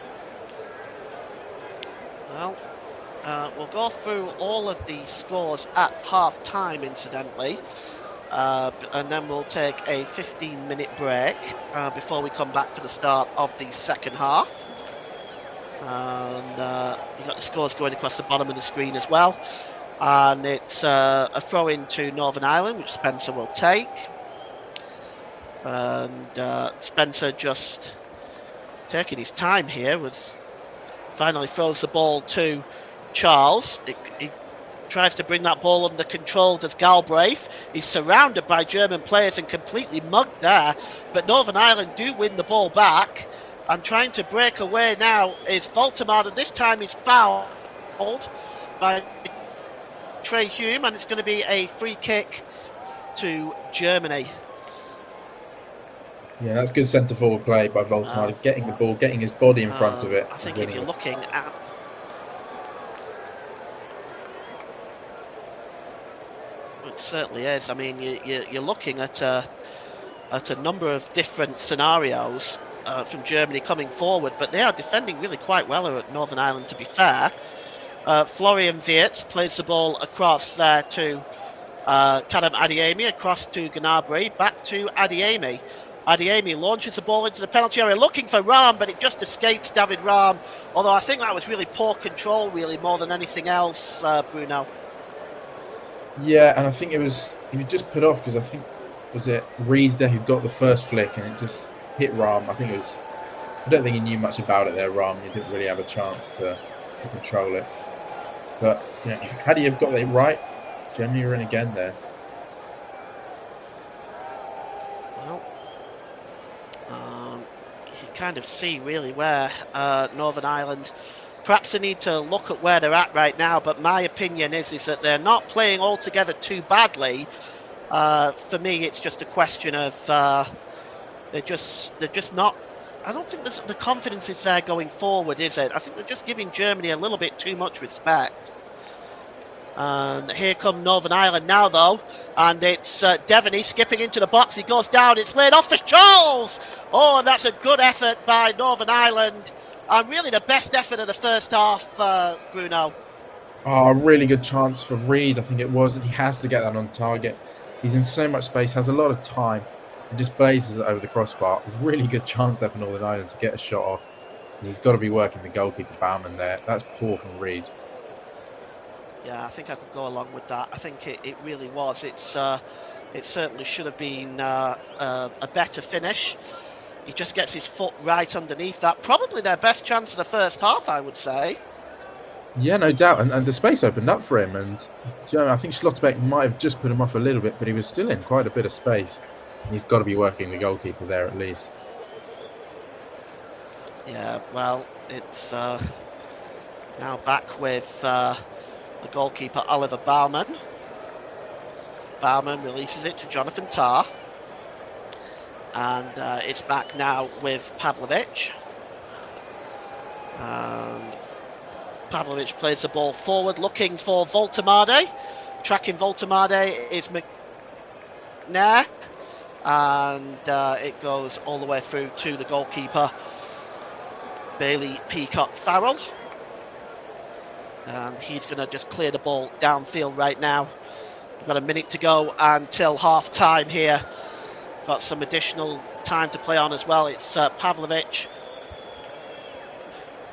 Well, we'll go through all of the scores at half-time, incidentally, and then we'll take a 15-minute break before we come back for the start of the second half. And you've got the scores going across the bottom of the screen as well. And it's a throw-in to Northern Ireland, which Spencer will take. And Spencer just taking his time here, finally throws the ball to Charles. He tries to bring that ball under control, does Galbraith. He's surrounded by German players and completely mugged there. But Northern Ireland do win the ball back. And trying to break away now is Voltemade. This time he's fouled by Trey Hume, and it's going to be a free kick to Germany. Yeah, that's good centre forward play by Voltemade, getting the ball, getting his body in front of it. I think if you're looking at... It certainly is. I mean, you're looking at a number of different scenarios from Germany coming forward, but they are defending really quite well at Northern Ireland, to be fair. Florian Wirtz plays the ball across there to Kadam Adeyemi, across to Gnabry, back to Adeyemi. Adeyemi launches the ball into the penalty area, looking for Rahm, but it just escapes David Rahm. Although I think that was really poor control, really, more than anything else, Bruno. Yeah, and I think he was just put off because I think, was it Rees there who got the first flick and it just hit Rahm. I don't think he knew much about it there, Rahm. He didn't really have a chance to control it. But had he have got it right, Germany were in again there. Well, you can kind of see really where Northern Ireland, perhaps they need to look at where they're at right now. But my opinion is that they're not playing altogether too badly. For me, it's just a question of they're just not. I don't think the confidence is there going forward, is it? I think they're just giving Germany a little bit too much respect. And here come Northern Ireland now, though. And it's Devaney skipping into the box. He goes down. It's laid off for Charles. Oh, and that's a good effort by Northern Ireland. And really the best effort of the first half, Bruno. Oh, a really good chance for Reed, I think it was. And he has to get that on target. He's in so much space, has a lot of time. And just blazes it over the crossbar. Really good chance there for Northern Ireland to get a shot off. And he's got to be working the goalkeeper Baumann there. That's poor from Reed. Yeah, I think I could go along with that. I think it really was. It certainly should have been a better finish. He just gets his foot right underneath that. Probably their best chance of the first half, I would say. Yeah, no doubt. And the space opened up for him. And I think Schlotterbeck might have just put him off a little bit, but he was still in quite a bit of space. And he's got to be working the goalkeeper there at least. Yeah, well, it's now back with the goalkeeper Oliver Baumann. Baumann releases it to Jonathan Tah. And it's back now with Pavlovic. And Pavlovic plays the ball forward, looking for Voltemade. Tracking Voltemade is McNair. And it goes all the way through to the goalkeeper, Bailey Peacock Farrell. And he's going to just clear the ball downfield right now. We've got a minute to go until half time here. Got some additional time to play on as well. It's Pavlovic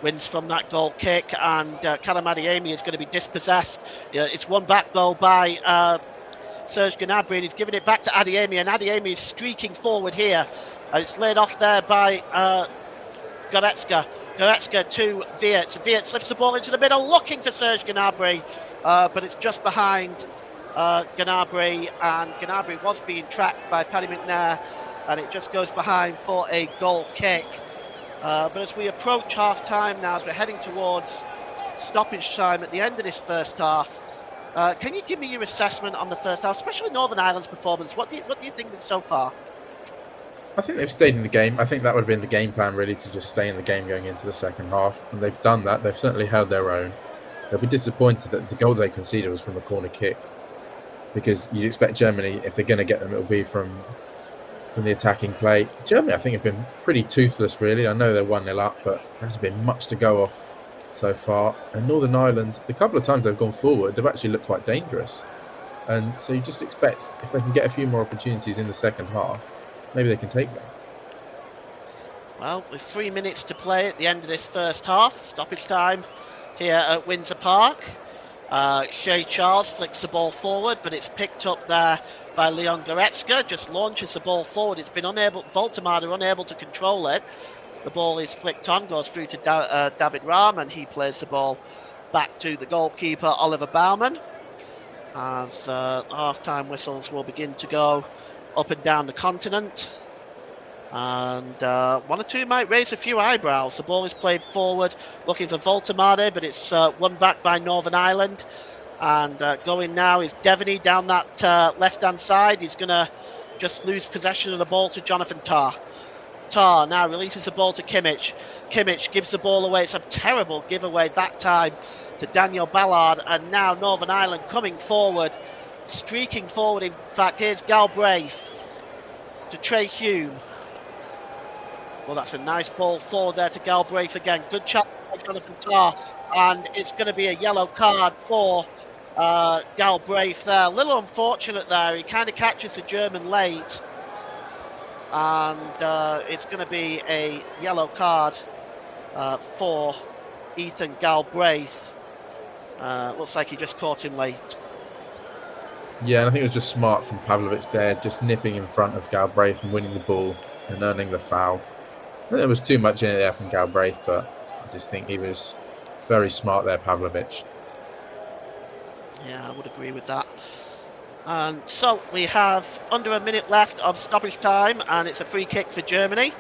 wins from that goal kick, and Kadam Adeyemi is going to be dispossessed. It's won back though by Serge Gnabry, and he's giving it back to Adeyemi, and Adeyemi is streaking forward here. And it's laid off there by Goretzka. Goretzka to Wirtz. Wirtz lifts the ball into the middle, looking for Serge Gnabry, but it's just behind Gnabry, and Gnabry was being tracked by Paddy McNair, and it just goes behind for a goal kick. But as we approach half time now, as we're heading towards stoppage time at the end of this first half, Can you give me your assessment on the first half, especially Northern Ireland's performance? What do you think so far? I think they've stayed in the game. I think that would have been the game plan, really, to just stay in the game going into the second half. And they've done that. They've certainly held their own. They'll be disappointed that the goal they conceded was from a corner kick, because you'd expect Germany, if they're going to get them, it'll be from the attacking play. Germany, I think, have been pretty toothless, really. I know they're 1-0 up, but there hasn't been much to go off so far. And Northern Ireland, the couple of times they've gone forward, they've actually looked quite dangerous. And so you just expect, if they can get a few more opportunities in the second half, maybe they can take them. Well, with 3 minutes to play at the end of this first half, stoppage time here at Windsor Park. Shea Charles flicks the ball forward, but it's picked up there by Leon Goretzka. Just launches the ball forward. It's been Voltemade unable to control it. The ball is flicked on, goes through to David Rahm, and he plays the ball back to the goalkeeper, Oliver Baumann, as half-time whistles will begin to go up and down the continent. And one or two might raise a few eyebrows. The ball is played forward, looking for Voltemade, but it's won back by Northern Ireland. And going now is Devaney down that left-hand side. He's going to just lose possession of the ball to Jonathan Tah. Tah now releases the ball to Kimmich. Kimmich gives the ball away. It's a terrible giveaway that time to Daniel Ballard. And now Northern Ireland coming forward, streaking forward. In fact, here's Galbraith to Trey Hume. Well, that's a nice ball forward there to Galbraith again. Good challenge by Jonathan Tah. And it's going to be a yellow card for Galbraith there. A little unfortunate there. He kind of catches the German late. And it's going to be a yellow card for Ethan Galbraith. Looks like he just caught him late. Yeah, and I think it was just smart from Pavlovic there, just nipping in front of Galbraith and winning the ball and earning the foul. I think there was too much in it there from Galbraith, but I just think he was very smart there, Pavlovic. Yeah, I would agree with that. And so we have under a minute left of stoppage time, and it's a free kick for Germany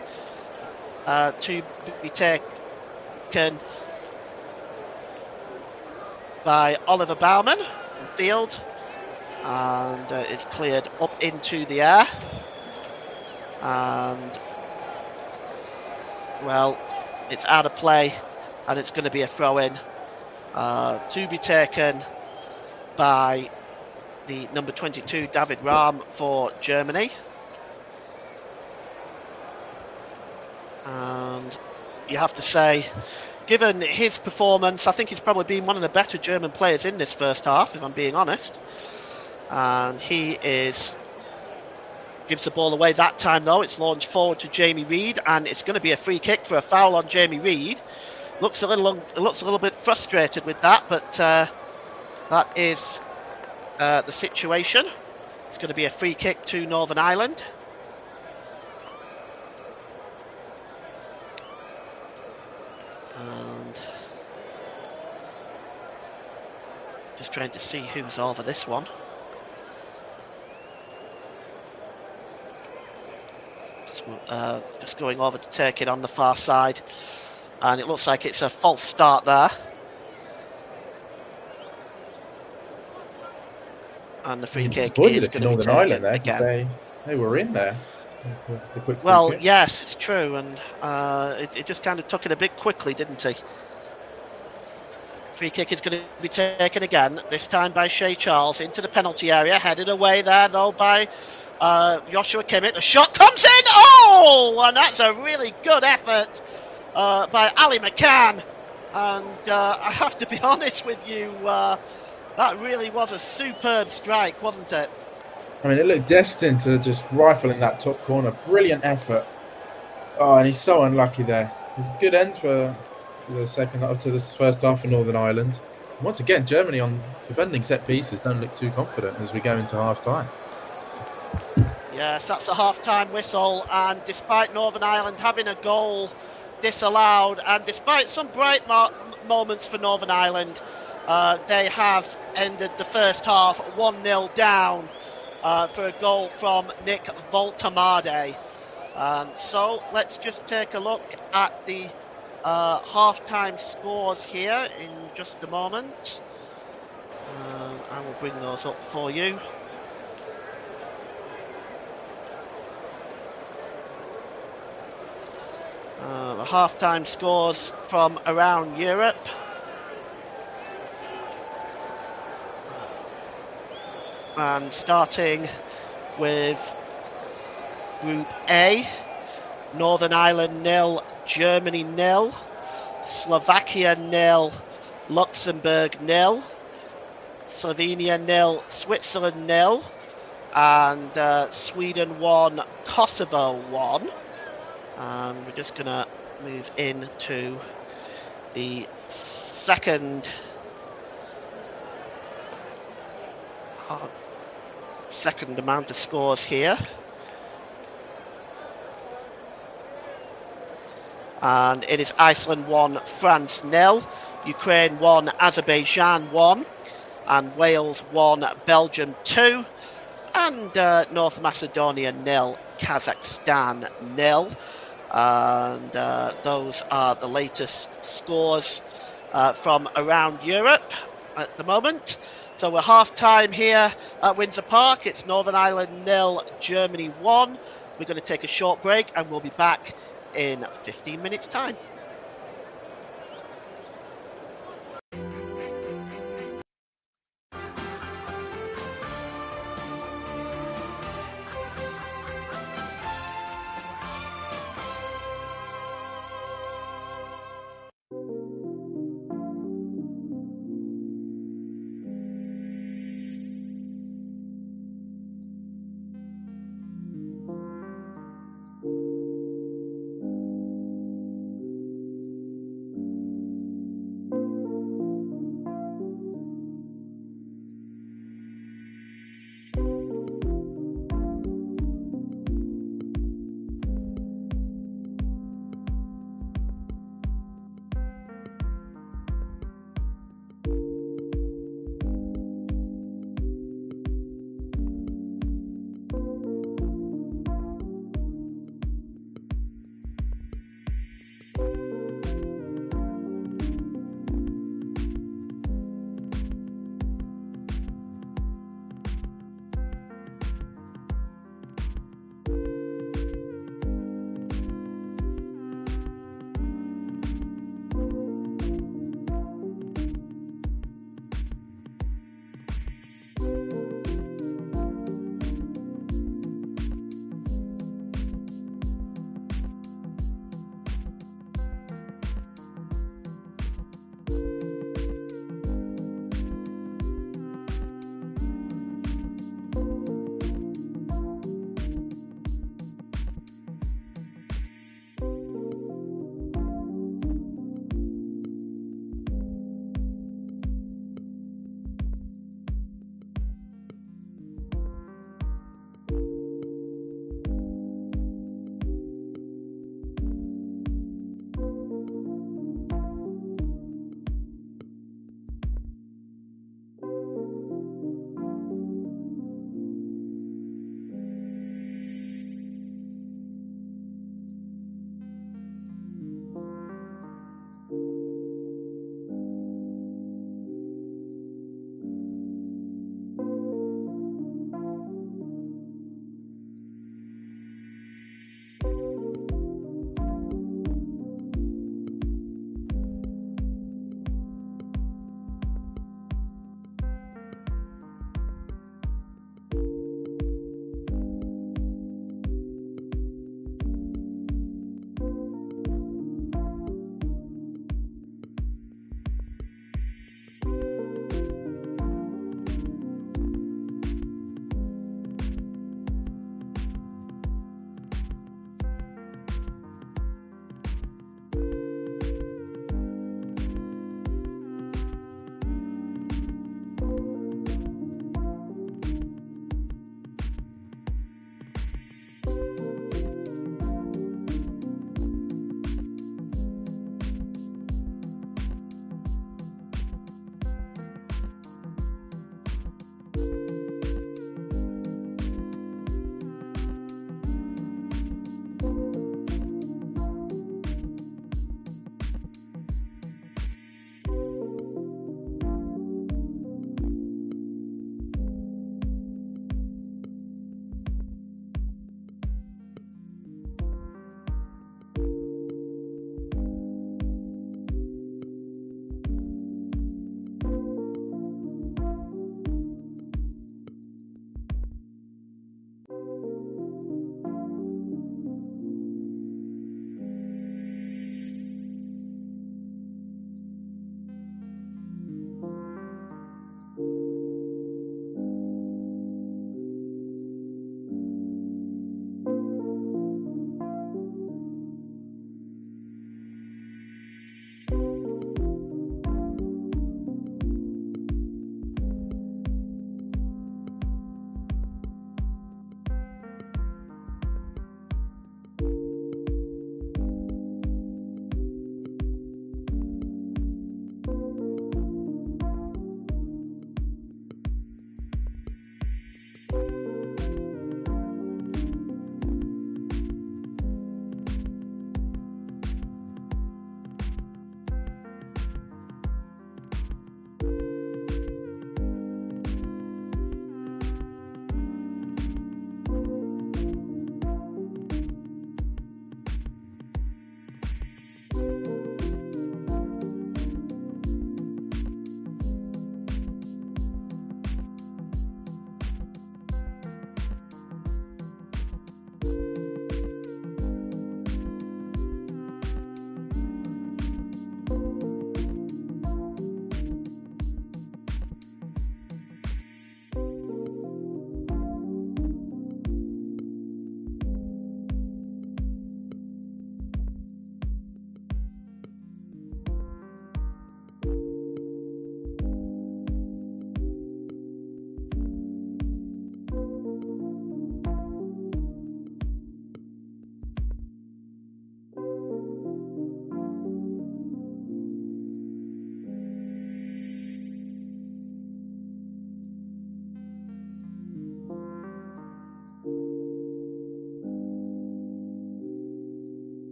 to be taken by Oliver Baumann in field, and it's cleared up into the air. And well, it's out of play, and it's going to be a throw-in to be taken by the number 22, David Rahm, for Germany. And you have to say, given his performance, I think he's probably been one of the better German players in this first half, if I'm being honest. And he gives the ball away that time, though. It's launched forward to Jamie Reid, and it's going to be a free kick for a foul on Jamie Reid. Looks a little bit frustrated with that, but that is the situation. It's going to be a free kick to Northern Ireland. And just trying to see who's over this one. Just going over to take it on the far side, and it looks like it's a false start there. And the free kick is going to be taken again. They were in there. Well, yes, it's true, and it just kind of took it a bit quickly, didn't he? Free kick is going to be taken again, this time by Shea Charles into the penalty area, headed away there though by Joshua Kimmich. The shot comes in. Oh, and that's a really good effort by Ali McCann. And I have to be honest with you, that really was a superb strike, wasn't it? I mean, it looked destined to just rifle in that top corner. Brilliant effort. Oh, and he's so unlucky there. It's a good end to this first half for Northern Ireland. Once again, Germany on defending set pieces don't look too confident as we go into half time. Yes, that's a half-time whistle, and despite Northern Ireland having a goal disallowed, and despite some bright moments for Northern Ireland, they have ended the first half 1-0 down for a goal from Nick Voltemade. So let's just take a look at the half-time scores here in just a moment. I will bring those up for you. The half-time scores from around Europe. And starting with Group A, Northern Ireland 0, Germany 0, Slovakia 0, Luxembourg 0, Slovenia 0, Switzerland 0, and Sweden 1, Kosovo 1. We're just going to move into the second amount of scores here. And it is Iceland 1, France 0, Ukraine 1, Azerbaijan 1, and Wales 1, Belgium 2, and North Macedonia 0, Kazakhstan 0. And those are the latest scores from around Europe at the moment. So we're half-time here at Windsor Park. It's Northern Ireland 0, Germany 1. We're going to take a short break and we'll be back in 15 minutes' time.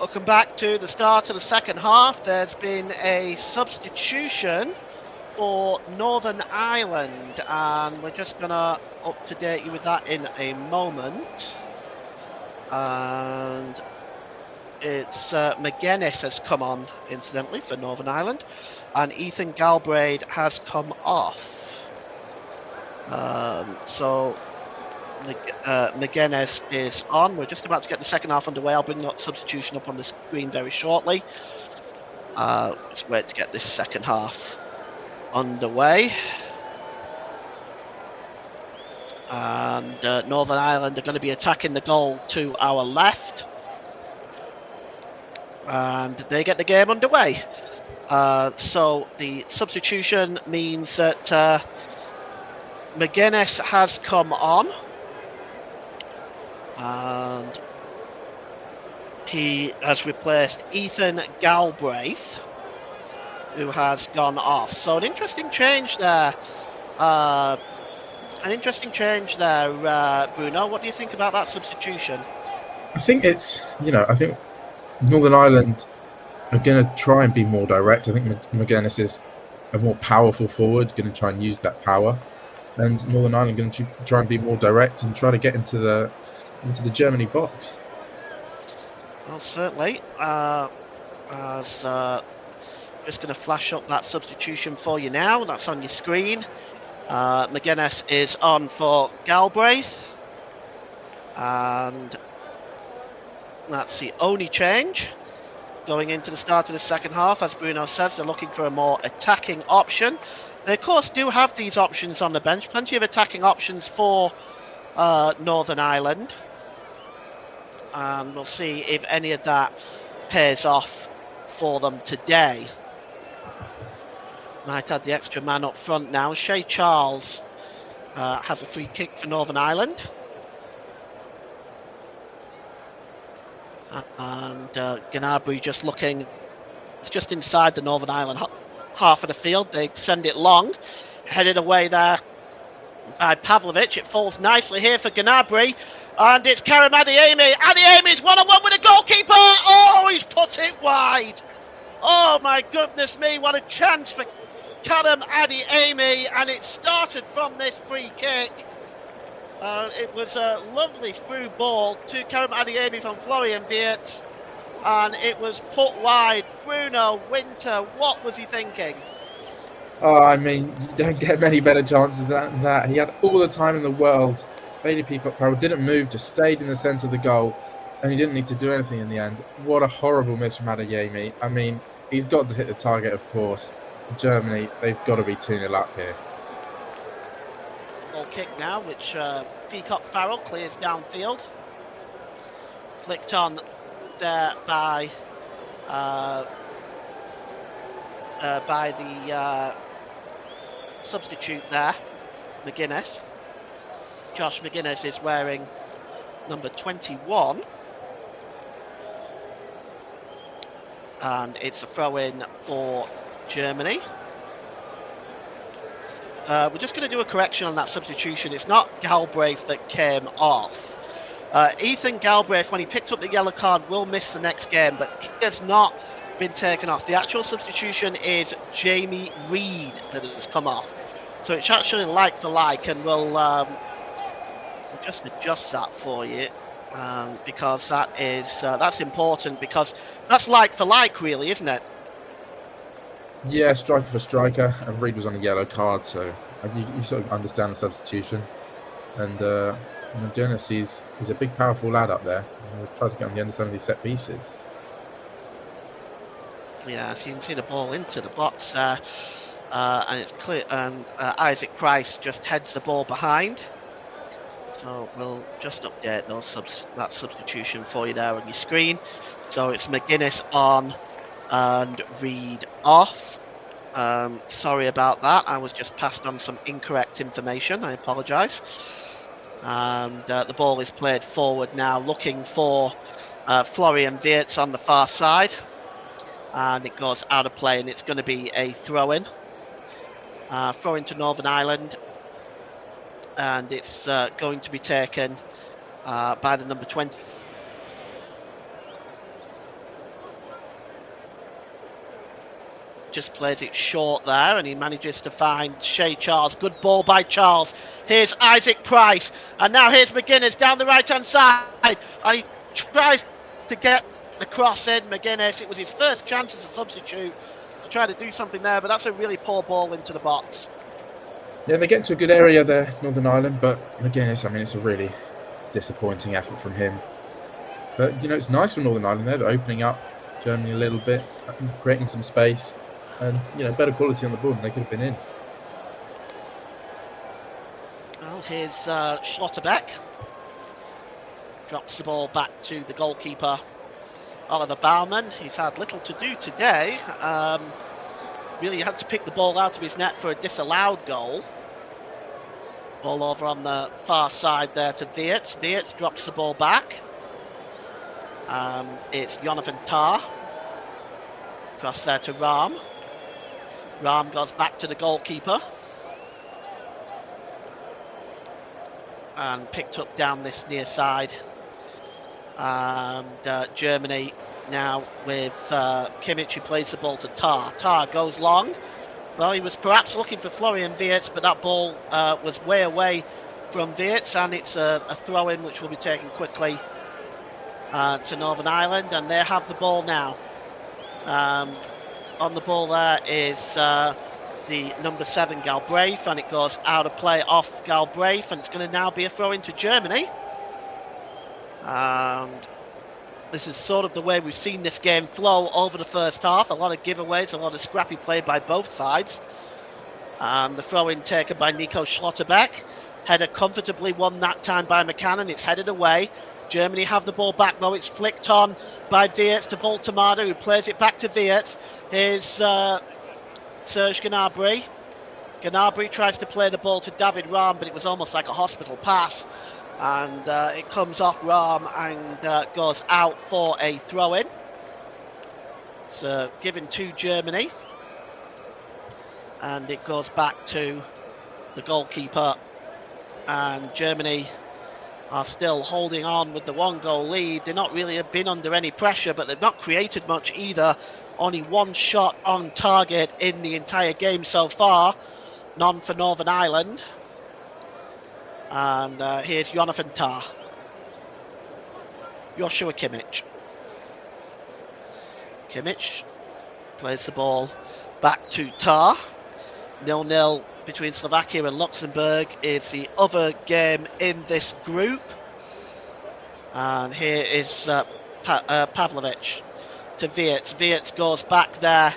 Welcome back to the start of the second half. There's been a substitution for Northern Ireland, and we're just going to up-to-date you with that in a moment. And it's McGuinness has come on, incidentally, for Northern Ireland, and Ethan Galbraith has come off. So McGuinness is on. We're just about to get the second half underway. I'll bring that substitution up on the screen very shortly. Just wait to get this second half underway. And Northern Ireland are going to be attacking the goal to our left. And they get the game underway. So the substitution means that McGuinness has come on. And he has replaced Ethan Galbraith, who has gone off. So an interesting change there. Bruno. What do you think about that substitution? I think it's, I think Northern Ireland are going to try and be more direct. I think McGuinness is a more powerful forward, going to try and use that power. And Northern Ireland going to try and be more direct and try to get into the Germany box. Well, certainly. Just going to flash up that substitution for you now. That's on your screen. McGuinness is on for Galbraith. And that's the only change going into the start of the second half. As Bruno says, they're looking for a more attacking option. They, of course, do have these options on the bench. Plenty of attacking options for Northern Ireland. And we'll see if any of that pays off for them today. Might add the extra man up front now. Shay Charles has a free kick for Northern Ireland. And Gnabry just looking, it's just inside the Northern Ireland half of the field. They send it long, headed away there by Pavlovic. It falls nicely here for Gnabry, and it's Karim Adeyemi. Adeyemi's one-on-one with the goalkeeper. Oh, he's put it wide. Oh my goodness me, what a chance for Karim Adeyemi, and it started from this free kick. It was a lovely through ball to Karim Adeyemi from Florian Wirtz, and it was put wide. Bruno, Winter, what was he thinking? Oh, I mean, you don't get many better chances than that. He had all the time in the world. Bailey Peacock-Farrell didn't move, just stayed in the centre of the goal, and he didn't need to do anything in the end. What a horrible miss from Adeyemi. I mean, he's got to hit the target, of course. Germany, they've got to be 2-0 up here. Goal kick now, which Peacock-Farrell clears downfield. Flicked on there by the substitute there, McGuinness. Josh McGuinness is wearing number 21. And it's a throw-in for Germany. We're just going to do a correction on that substitution. It's not Galbraith that came off. Ethan Galbraith, when he picked up the yellow card, will miss the next game, but he has not been taken off. The actual substitution is Jamie Reid that has come off. So it's actually like for like, and we'll just adjust that for you because that's important, because that's like for like, really, isn't it? Yeah, striker for striker, and Reid was on a yellow card, so you sort of understand the substitution. And Jonas, he's a big, powerful lad up there. Tries to get on the end of some of these set pieces. Yeah, so you can see the ball into the box there, and it's clear. And Isaac Price just heads the ball behind. So we'll just update that substitution for you there on your screen. So it's McGuinness on and Reid off. Sorry about that. I was just passed on some incorrect information. I apologise. And the ball is played forward now, looking for Florian Wirtz on the far side. And it goes out of play, and it's going to be a throw-in. Throw-in to Northern Ireland. And it's going to be taken by the number 20. just plays it short there, and he manages to find Shea Charles. Good ball by Charles. Here's Isaac Price, and now here's McGuinness down the right-hand side, and he tries to get the cross in. McGuinness, it was his first chance as a substitute to try to do something there, but that's a really poor ball into the box. Yeah, they get to a good area there, Northern Ireland, but McGuinness, I mean, it's a really disappointing effort from him. But, you know, it's nice for Northern Ireland there. They're opening up Germany a little bit, creating some space, and, you know, better quality on the ball than they could have been in. Well, here's Schlotterbeck. Drops the ball back to the goalkeeper, Oliver Baumann. He's had little to do today. Really had to pick the ball out of his net for a disallowed goal. Ball over on the far side there to Weerts. Weerts drops the ball back. It's Jonathan Tah. Cross there to Rahm. Rahm goes back to the goalkeeper. And picked up down this near side. And Germany now with Kimmich, who plays the ball to Tah. Tah goes long. Well, he was perhaps looking for Florian Weerts, but that ball was way away from Weerts, and it's a throw-in which will be taken quickly to Northern Ireland, and they have the ball now. On the ball there is the number 7 Galbraith, and it goes out of play off Galbraith, and it's going to now be a throw-in to Germany. And this is sort of the way we've seen this game flow over the first half. A lot of giveaways, a lot of scrappy play by both sides. And the throw-in taken by Nico Schlotterbeck. Header comfortably won that time by McCannon. It's headed away. Germany have the ball back, though. It's flicked on by Weerts to Voltemade, who plays it back to Weerts. Here's Serge Gnabry. Gnabry tries to play the ball to David Rahm, but it was almost like a hospital pass. And it comes off Rahm and goes out for a throw-in. So given to Germany. And it goes back to the goalkeeper. And Germany are still holding on with the 1-goal lead. They're not really been under any pressure, but they've not created much either. Only one shot on target in the entire game so far. None for Northern Ireland. And here's Jonathan Tah. Joshua Kimmich. Kimmich plays the ball back to Tah. 0-0 between Slovakia and Luxembourg is the other game in this group. And here is Pavlovic to Weerts. Weerts goes back there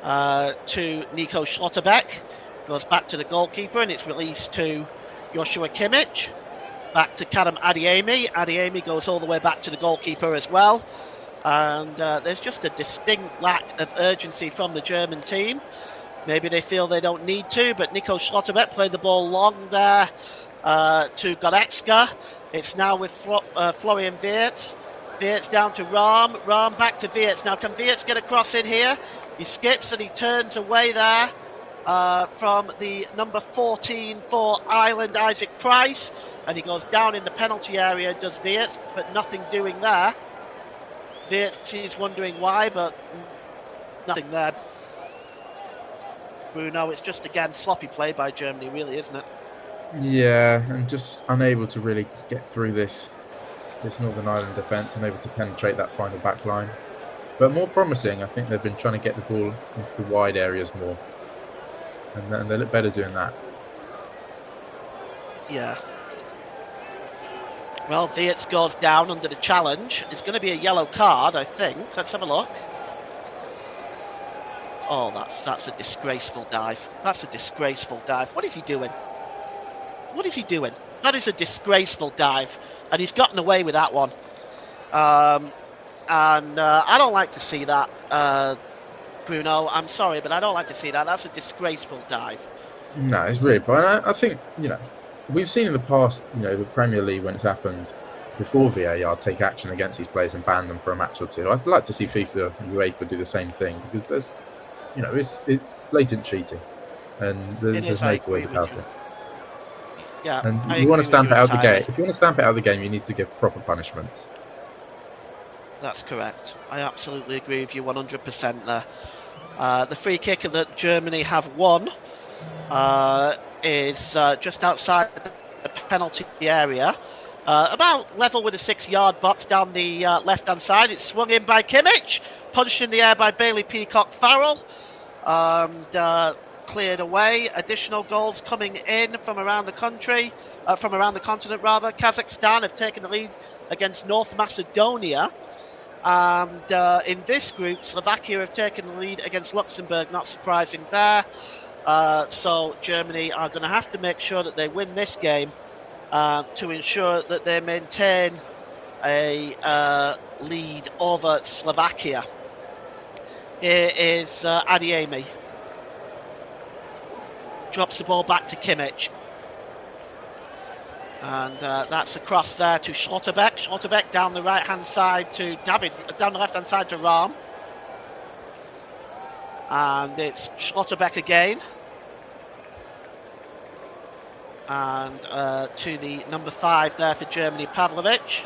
to Nico Schlotterbeck. Goes back to the goalkeeper, and it's released to Joshua Kimmich. Back to Kadam Adeyemi. Adeyemi goes all the way back to the goalkeeper as well. And there's just a distinct lack of urgency from the German team. Maybe they feel they don't need to, but Nico Schlotterbeck played the ball long there to Goretzka. It's now with Florian Weerts. Weerts down to Rahm. Rahm back to Weerts. Now can Weerts get a cross in here? He skips and he turns away there from the number 14 for Ireland, Isaac Price. And he goes down in the penalty area, does Weerts, but nothing doing there. Weerts is wondering why, but nothing there. Bruno, it's just again sloppy play by Germany, really, isn't it? Yeah, and just unable to really get through this Northern Ireland defence, unable to penetrate that final back line. But more promising, I think they've been trying to get the ball into the wide areas more. And they look better doing that. Yeah. Well, Weerts goes down under the challenge. It's going to be a yellow card, I think. Let's have a look. Oh, that's a disgraceful dive. That's a disgraceful dive. What is he doing? What is he doing? That is a disgraceful dive. And he's gotten away with that one. I don't like to see that, Bruno. I'm sorry, but I don't like to see that. That's a disgraceful dive. No, it's really poor. I think, we've seen in the past, the Premier League, when it's happened before VAR, take action against these players and ban them for a match or two. I'd like to see FIFA and UEFA do the same thing, because there's, it's blatant cheating, and there's no way about it. Yeah, and you want to stamp it out of the game. If you want to stamp it out of the game, you need to give proper punishments. That's correct. I absolutely agree with you 100% there. The free kick that Germany have won is just outside the penalty area, about level with a 6-yard box down the left-hand side. It's swung in by Kimmich, punched in the air by Bailey Peacock-Farrell, and cleared away. Additional goals coming in from around the country, from around the continent rather. Kazakhstan have taken the lead against North Macedonia. And in this group, Slovakia have taken the lead against Luxembourg, not surprising there. So Germany are going to have to make sure that they win this game to ensure that they maintain a lead over Slovakia. Here is Adiemi. Drops the ball back to Kimmich. And that's across there to Schlotterbeck. Schlotterbeck down the right-hand side to David, down the left-hand side to Rahm. And it's Schlotterbeck again. And to the number 5 there for Germany, Pavlovic.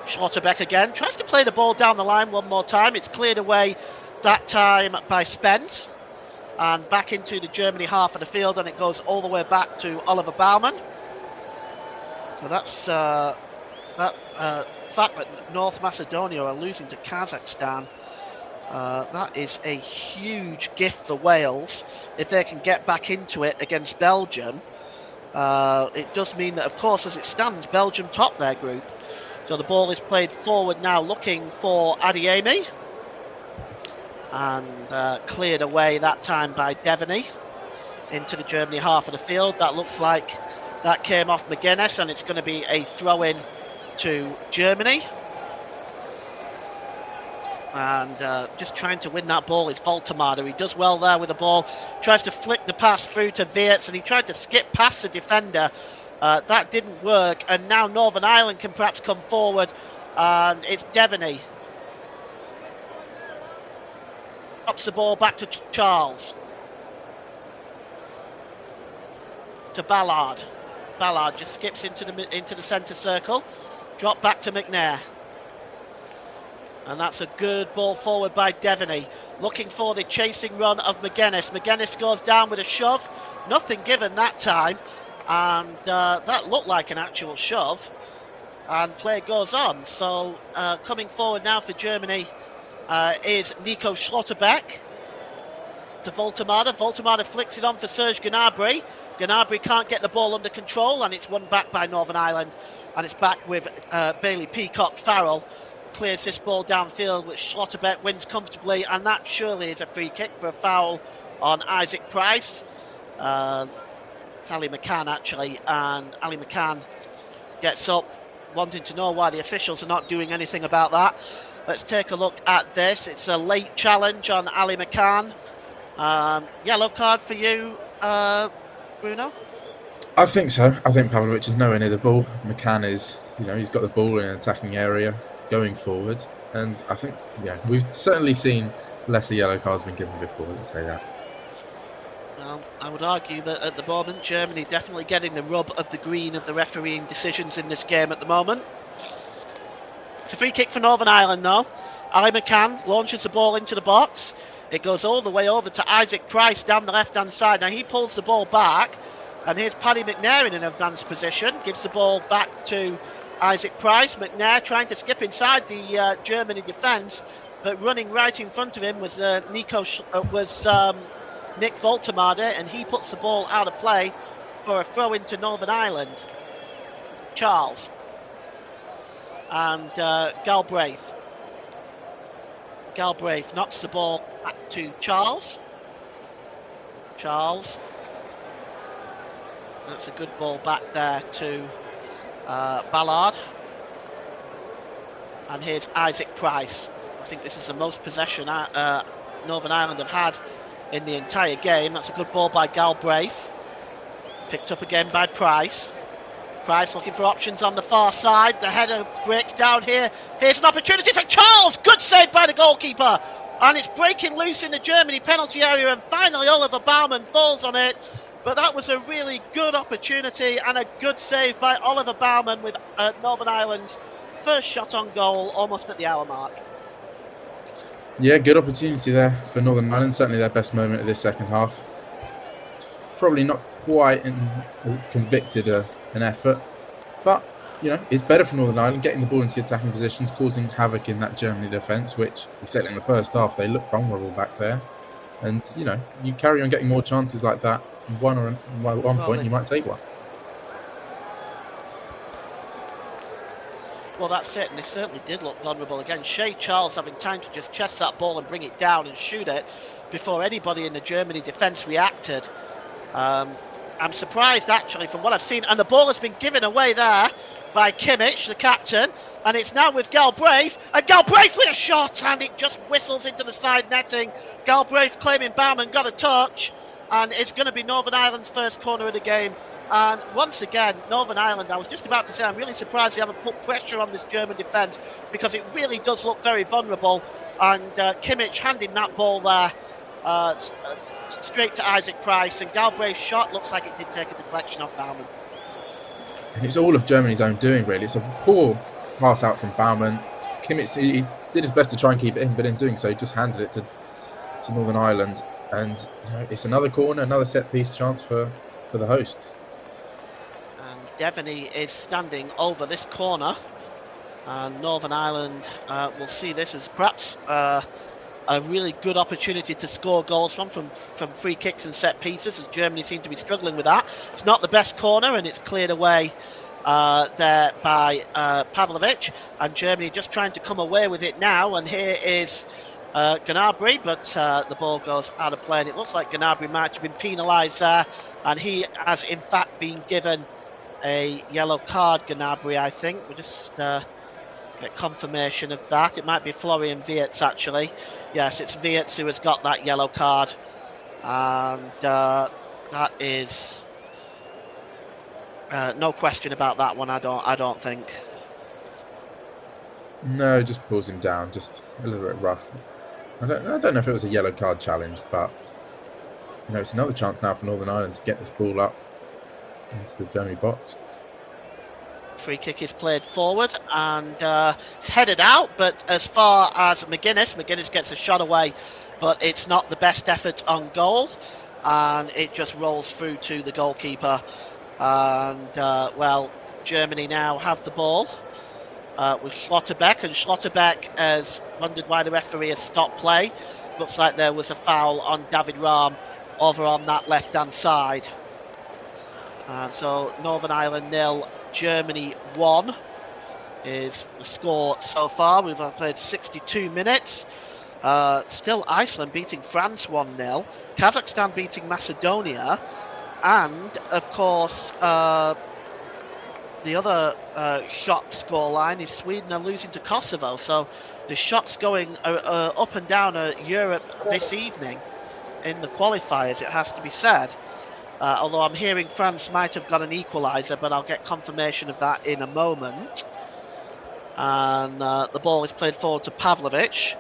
Schlotterbeck again. Tries to play the ball down the line one more time. It's cleared away that time by Spence. And back into the Germany half of the field, and it goes all the way back to Oliver Baumann. So that's that fact that North Macedonia are losing to Kazakhstan. That is a huge gift for Wales if they can get back into it against Belgium. It does mean that, of course, as it stands, Belgium top their group. So the ball is played forward now, looking for Adiemi, and cleared away that time by Devaney into the Germany half of the field. That looks like that came off McGuinness, and it's going to be a throw-in to Germany. And just trying to win that ball is Voltemade. He does well there with the ball. Tries to flick the pass through to Weerts, and he tried to skip past the defender. That didn't work, and now Northern Ireland can perhaps come forward, and it's Devaney. Drops the ball back to Charles. To Ballard. Ballard just skips into the centre circle. Drop back to McNair. And that's a good ball forward by Devaney. Looking for the chasing run of McGuinness. McGuinness goes down with a shove. Nothing given that time. And that looked like an actual shove. And play goes on. So coming forward now for Germany is Nico Schlotterbeck. To Voltemade. Voltemade flicks it on for Serge Gnabry. Gnabry can't get the ball under control, and it's won back by Northern Ireland, and it's back with Bailey Peacock-Farrell. Clears this ball downfield, which Schlotterbeck wins comfortably, and that surely is a free kick for a foul on Isaac Price. It's Ali McCann, actually, and Ali McCann gets up wanting to know why the officials are not doing anything about that. Let's take a look at this. It's a late challenge on Ali McCann. Yellow card for you, Bruno? I think so. I think Pavlovic is nowhere near the ball. McCann is, he's got the ball in an attacking area going forward. And I think, we've certainly seen lesser yellow cards been given before, let's say that. Well, I would argue that at the moment, Germany definitely getting the rub of the green of the refereeing decisions in this game at the moment. It's a free kick for Northern Ireland, though. Ali McCann launches the ball into the box. It goes all the way over to Isaac Price down the left-hand side. Now he pulls the ball back, and here's Paddy McNair in an advanced position. Gives the ball back to Isaac Price. McNair trying to skip inside the Germany defence, but running right in front of him was Nick Voltemade, and he puts the ball out of play for a throw into Northern Ireland. Charles and Galbraith. Galbraith knocks the ball back to Charles. Charles. That's a good ball back there to Ballard. And here's Isaac Price. I think this is the most possession Northern Ireland have had in the entire game. That's a good ball by Galbraith. Picked up again by Price. Price looking for options on the far side. The header breaks down here. Here's an opportunity for Charles. Good save by the goalkeeper. And it's breaking loose in the Germany penalty area. And finally Oliver Baumann falls on it. But that was a really good opportunity and a good save by Oliver Baumann with Northern Ireland's first shot on goal almost at the hour mark. Yeah, good opportunity there for Northern Ireland. Certainly their best moment of this second half. Probably not quite convicted an effort, but it's better for Northern Ireland getting the ball into attacking positions, causing havoc in that Germany defence, which we said in the first half they looked vulnerable back there. And you carry on getting more chances like that. At one point, you might take one. Well, that's it, and they certainly did look vulnerable again. Shea Charles having time to just chest that ball and bring it down and shoot it before anybody in the Germany defence reacted. I'm surprised, actually, from what I've seen. And the ball has been given away there by Kimmich, the captain. And it's now with Galbraith. And Galbraith with a shot, and it just whistles into the side netting. Galbraith claiming Baumann got a touch. And it's going to be Northern Ireland's first corner of the game. And once again, Northern Ireland, I was just about to say, I'm really surprised they haven't put pressure on this German defence, because it really does look very vulnerable. And Kimmich handing that ball there straight to Isaac Price, and Galbraith's shot looks like it did take a deflection off Baumann. And it's all of Germany's own doing, really. It's a poor pass out from Baumann. Kimmich, he did his best to try and keep it in, but in doing so, he just handed it to Northern Ireland. And it's another corner, another set-piece chance for the host. And Devaney is standing over this corner, and Northern Ireland will see this as perhaps a really good opportunity to score goals from free kicks and set pieces, as Germany seem to be struggling with that. It's not the best corner, and it's cleared away there by Pavlovic, and Germany just trying to come away with it now. And here is Gnabry, but the ball goes out of play, and it looks like Gnabry might have been penalised there, and he has in fact been given a yellow card. Gnabry, I think. We just get confirmation of that. It might be Florian Wirtz, actually. Yes, it's Wirtz who has got that yellow card, and that is no question about that one. I don't think. No, just pulls him down, just a little bit rough. I don't know if it was a yellow card challenge, but it's another chance now for Northern Ireland to get this ball up into the Germany box. Free kick is played forward, and it's headed out, but as far as McGuinness gets a shot away, but it's not the best effort on goal, and it just rolls through to the goalkeeper. And well, Germany now have the ball with Schlotterbeck, and Schlotterbeck has wondered why the referee has stopped play. Looks like there was a foul on David Rahm over on that left-hand side. And so Northern Ireland 0, Germany 1 is the score so far. We've played 62 minutes. Still Iceland beating France 1-0. Kazakhstan beating Macedonia. And, of course, the other shot scoreline is Sweden are losing to Kosovo. So the shots going up and down Europe this evening in the qualifiers, it has to be said. Although I'm hearing France might have got an equaliser, but I'll get confirmation of that in a moment. And the ball is played forward to Pavlovic.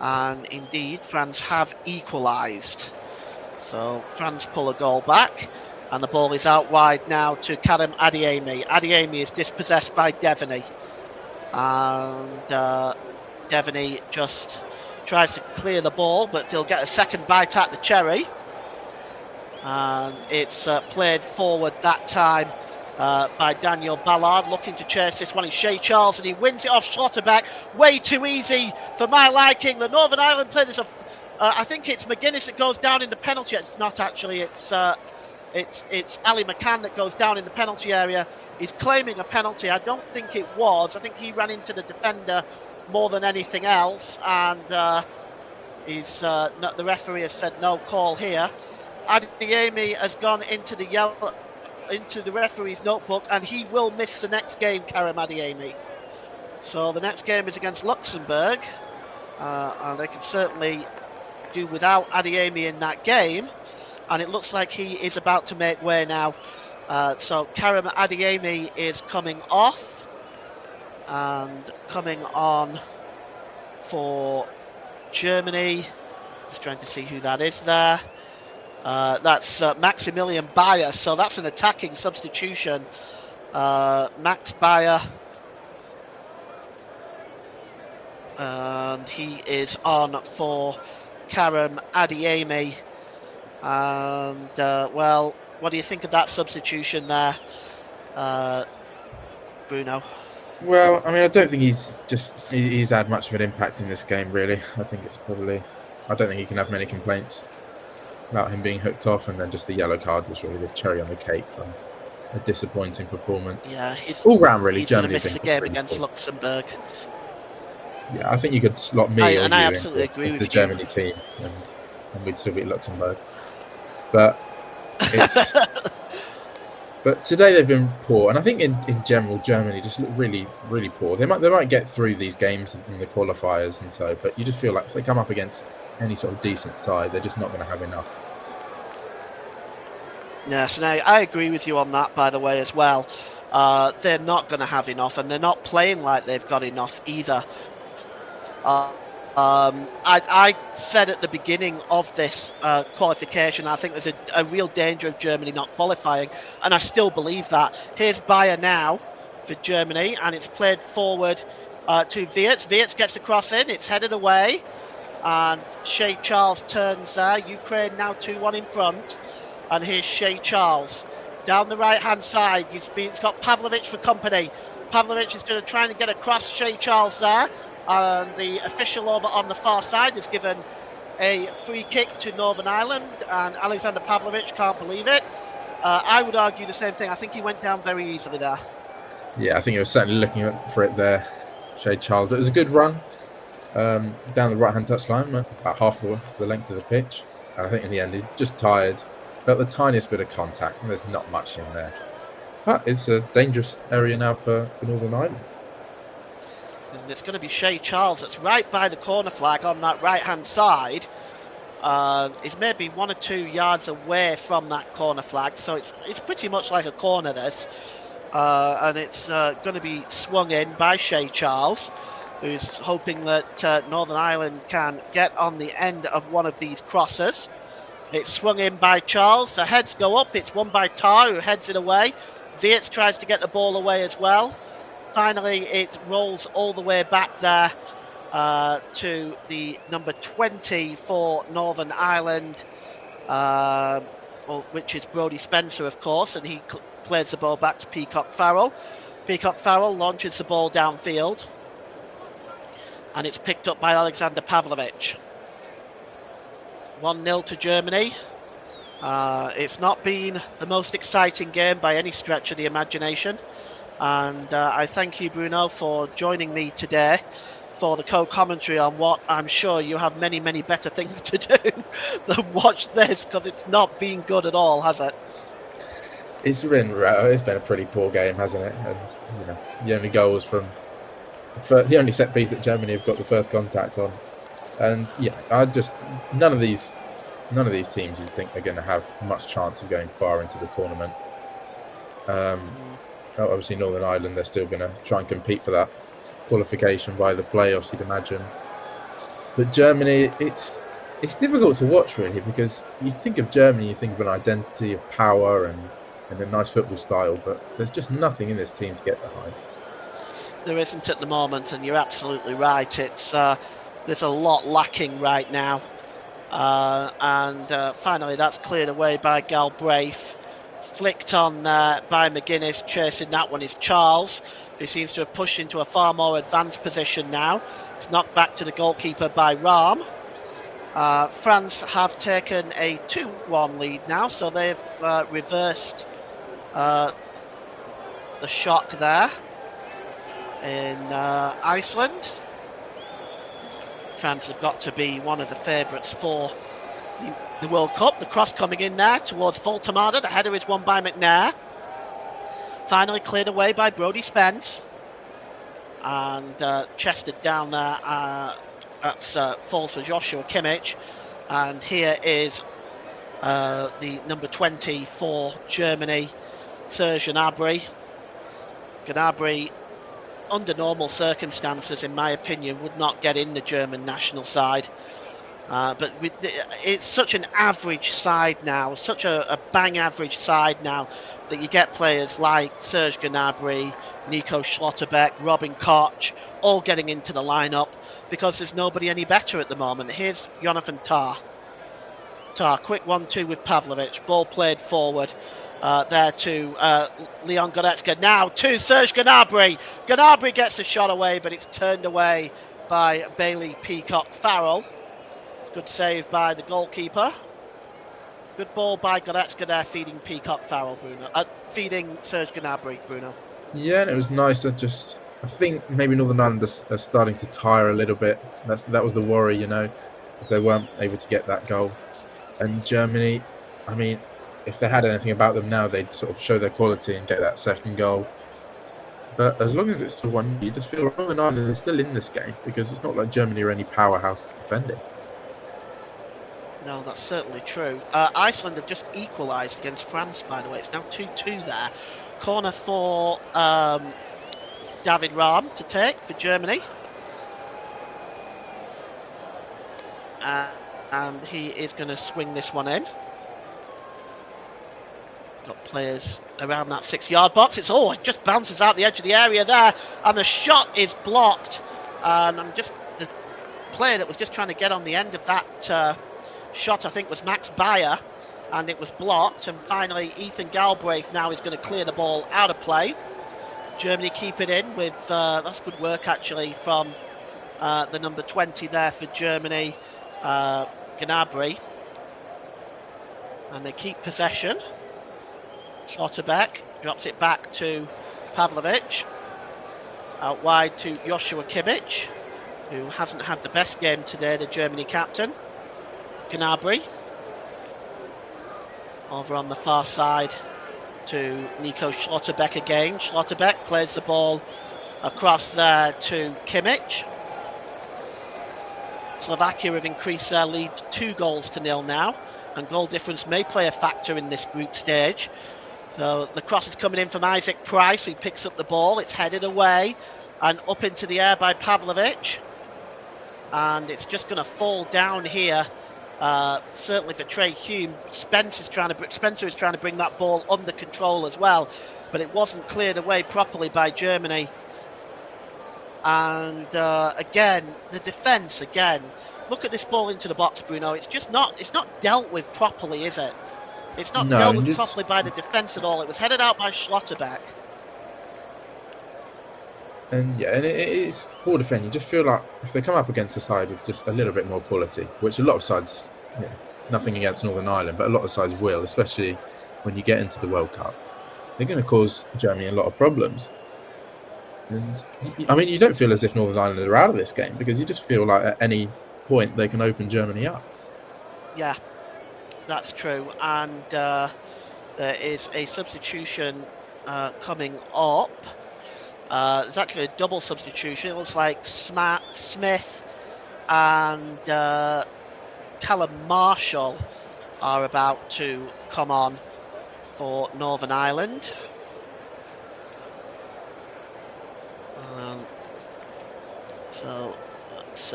And indeed, France have equalised. So France pull a goal back. And the ball is out wide now to Karim Adeyemi. Adeyemi is dispossessed by Devaney. And Devaney just tries to clear the ball, but he'll get a second bite at the cherry. And it's played forward that time by Daniel Ballard, looking to chase this one. Is Shea Charles, and he wins it off Schlotterbeck. Way too easy for my liking. The Northern Ireland player, I think it's McGuinness that goes down in the penalty. It's not actually. It's Ali McCann that goes down in the penalty area. He's claiming a penalty. I don't think it was. I think he ran into the defender more than anything else, and the referee has said no call here. Adeyemi has gone into the referee's notebook, and he will miss the next game, Karim Adeyemi. So the next game is against Luxembourg, and they can certainly do without Adeyemi in that game. And it looks like he is about to make way now. So Karim Adeyemi is coming off, and coming on for Germany. Just trying to see who that is there. That's Maximilian Bayer, so that's an attacking substitution. Max Bayer and he is on for Karim Adeyemi. And well, what do you think of that substitution there, Bruno? Well, I mean, I don't think he's had much of an impact in this game, really. I think it's probably, I don't think he can have many complaints about him being hooked off, and then just the yellow card was really the cherry on the cake from a disappointing performance. Yeah, he's all round really. He's going to Germany miss the game against Luxembourg. Yeah, I think you could slot me or you absolutely into agree with the you. Germany team, and we'd still beat Luxembourg. But it's but today they've been poor, and I think in general Germany just look really, really poor. They might get through these games in the qualifiers and so, but you just feel like if they come up against any sort of decent side, they're just not going to have enough. Yes, and I agree with you on that, by the way, as well. They're not going to have enough, and they're not playing like they've got enough either. I said at the beginning of this qualification, I think there's a real danger of Germany not qualifying, and I still believe that. Here's Bayer now for Germany, and it's played forward to Wirtz. Wirtz gets the cross in, it's headed away, and Shea Charles turns there. Ukraine now 2-1 in front, and here's Shea Charles down the right-hand side. He's got Pavlovic for company. Pavlovic is going to try and get across Shea Charles there. And the official over on the far side has given a free kick to Northern Ireland, and Alexander Pavlovic can't believe it. I would argue the same thing. I think he went down very easily there. Yeah, I think he was certainly looking for it there, Shea Charles. But it was a good run down the right-hand touchline, about half the length of the pitch. And I think in the end, he just tired, felt the tiniest bit of contact, and there's not much in there. But it's a dangerous area now for Northern Ireland. And it's going to be Shea Charles that's right by the corner flag on that right-hand side. He's maybe 1 or 2 yards away from that corner flag, so it's pretty much like a corner, this. And it's going to be swung in by Shea Charles, who's hoping that Northern Ireland can get on the end of one of these crosses. It's swung in by Charles, the heads go up, it's won by Tar, who heads it away. Wirtz tries to get the ball away as well. Finally, it rolls all the way back there to the number 20 for Northern Ireland, which is Brodie Spencer, of course, and he plays the ball back to Peacock Farrell. Peacock Farrell launches the ball downfield, and it's picked up by Alexander Pavlovic. 1-0 to Germany. It's not been the most exciting game by any stretch of the imagination. And I thank you, Bruno, for joining me today for the co-commentary on what I'm sure you have many, many better things to do than watch this, because it's not been good at all, has it? It's been a pretty poor game, hasn't it? And the only goal was from the only set piece that Germany have got the first contact on. And yeah, none of these teams you think are going to have much chance of going far into the tournament. Obviously, Northern Ireland, they're still going to try and compete for that qualification via the playoffs, you'd imagine. But Germany, it's difficult to watch, really, because you think of Germany, you think of an identity of power and a nice football style, but there's just nothing in this team to get behind. There isn't at the moment, and you're absolutely right. It's there's a lot lacking right now. And finally, that's cleared away by Galbraith. Flicked on by McGuinness, chasing that one is Charles, who seems to have pushed into a far more advanced position now. It's knocked back to the goalkeeper by Rahm. France have taken a 2-1 lead now, so they've reversed the shock there in Iceland. France have got to be one of the favourites for the World Cup. The cross coming in there towards Fultamada. The header is won by McNair. Finally cleared away by Brodie Spence. And chested down there. That's falls for Joshua Kimmich. And here is the number 20 for Germany, Serge Gnabry. Gnabry, under normal circumstances, in my opinion, would not get in the German national side. But it's such an average side now, such a bang average side now, that you get players like Serge Gnabry, Nico Schlotterbeck, Robin Koch, all getting into the lineup because there's nobody any better at the moment. Here's Jonathan Tah. Quick 1-2 with Pavlovic. Ball played forward. There to Leon Goretzka. Now to Serge Gnabry. Gnabry gets a shot away, but it's turned away by Bailey Peacock Farrell. It's a good save by the goalkeeper. Good ball by Goretzka there, feeding Peacock Farrell, Bruno. Feeding Serge Gnabry, Bruno. Yeah, and it was nice. I think maybe Northern Ireland are starting to tire a little bit. That was the worry, you know, if they weren't able to get that goal. And Germany, I mean, if they had anything about them now, they'd sort of show their quality and get that second goal. But as long as it's 2-1, you just feel like Northern Ireland is still in this game, because it's not like Germany are any powerhouse defending. No, that's certainly true. Iceland have just equalised against France, by the way. It's now 2-2 there. Corner for David Rahm to take for Germany. And he is going to swing this one in. Got players around that 6-yard box. It just bounces out the edge of the area there, and the shot is blocked. And the player that was just trying to get on the end of that shot, I think, was Max Bayer, and it was blocked. And finally, Ethan Galbraith now is going to clear the ball out of play. Germany keep it in with that's good work actually from the number 20 there for Germany, Gnabry, and they keep possession. Schlotterbeck drops it back to Pavlovic, out wide to Joshua Kimmich, who hasn't had the best game today, the Germany captain. Gnabry over on the far side to Nico Schlotterbeck again. Schlotterbeck plays the ball across there to Kimmich. Slovakia have increased their lead 2-0 now, and goal difference may play a factor in this group stage. So the cross is coming in from Isaac Price, who picks up the ball. It's headed away and up into the air by Pavlovic, and it's just going to fall down here. Certainly for Trey Hume. Spencer is trying to bring that ball under control as well, but it wasn't cleared away properly by Germany. And again, the defence again. Look at this ball into the box, Bruno. It's not dealt with properly, is it? It's not dealt with properly by the defence at all. It was headed out by Schlotterbeck. And yeah, and it's poor defending. You just feel like if they come up against a side with just a little bit more quality, which a lot of sides, nothing against Northern Ireland, but a lot of sides will, especially when you get into the World Cup, they're going to cause Germany a lot of problems. And I mean, you don't feel as if Northern Ireland are out of this game, because you just feel like at any point they can open Germany up. Yeah, that's true. And there is a substitution coming up. There's actually a double substitution. It looks like Smith and Callum Marshall are about to come on for Northern Ireland. So that's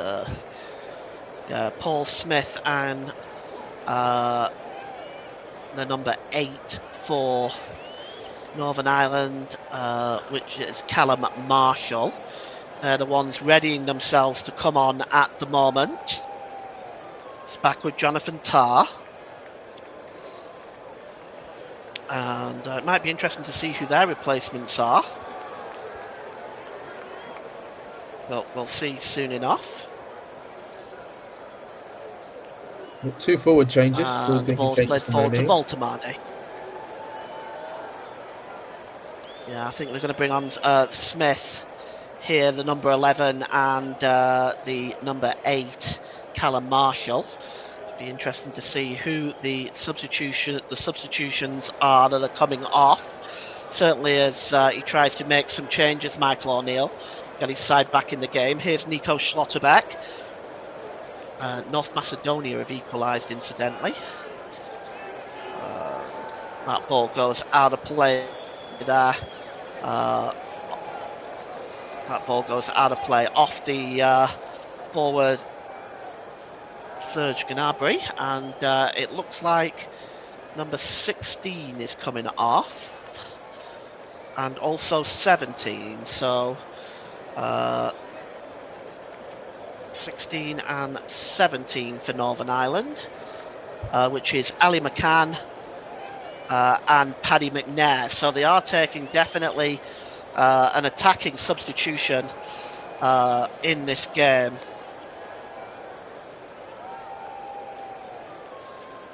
Paul Smith and the number 8 for Northern Ireland, which is Callum Marshall. They're the ones readying themselves to come on at the moment. It's back with Jonathan Tah. And it might be interesting to see who their replacements are. Well, we'll see soon enough. 2 forward changes. The ball's played forward to Voltemane. Yeah, I think they're going to bring on Smith here, the number 11, and the number 8, Callum Marshall. It'll be interesting to see who the substitutions are that are coming off. Certainly as he tries to make some changes, Michael O'Neill got his side back in the game. Here's Nico Schlotterbeck. North Macedonia have equalised, incidentally. That ball goes out of play there. That ball goes out of play off the forward Serge Gnabry, and it looks like number 16 is coming off, and also 17. So 16 and 17 for Northern Ireland, which is Ali McCann and Paddy McNair. So they are taking definitely an attacking substitution in this game.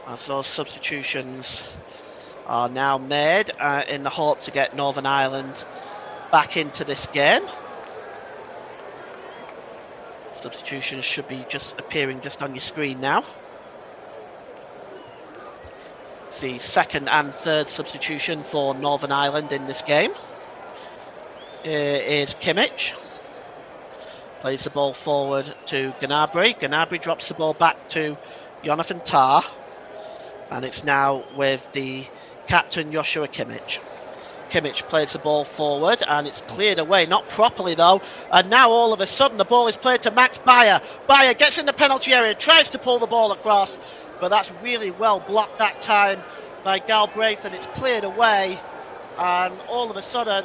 As those substitutions are now made in the hope to get Northern Ireland back into this game. Substitutions should be just appearing just on your screen now. It's the second and third substitution for Northern Ireland in this game. Here is Kimmich. Plays the ball forward to Gnabry. Gnabry drops the ball back to Jonathan Tah. And it's now with the captain, Joshua Kimmich. Kimmich plays the ball forward, and it's cleared away, not properly though. And now all of a sudden the ball is played to Max Bayer. Bayer gets in the penalty area, tries to pull the ball across, but that's really well blocked that time by Galbraith, and it's cleared away. And all of a sudden,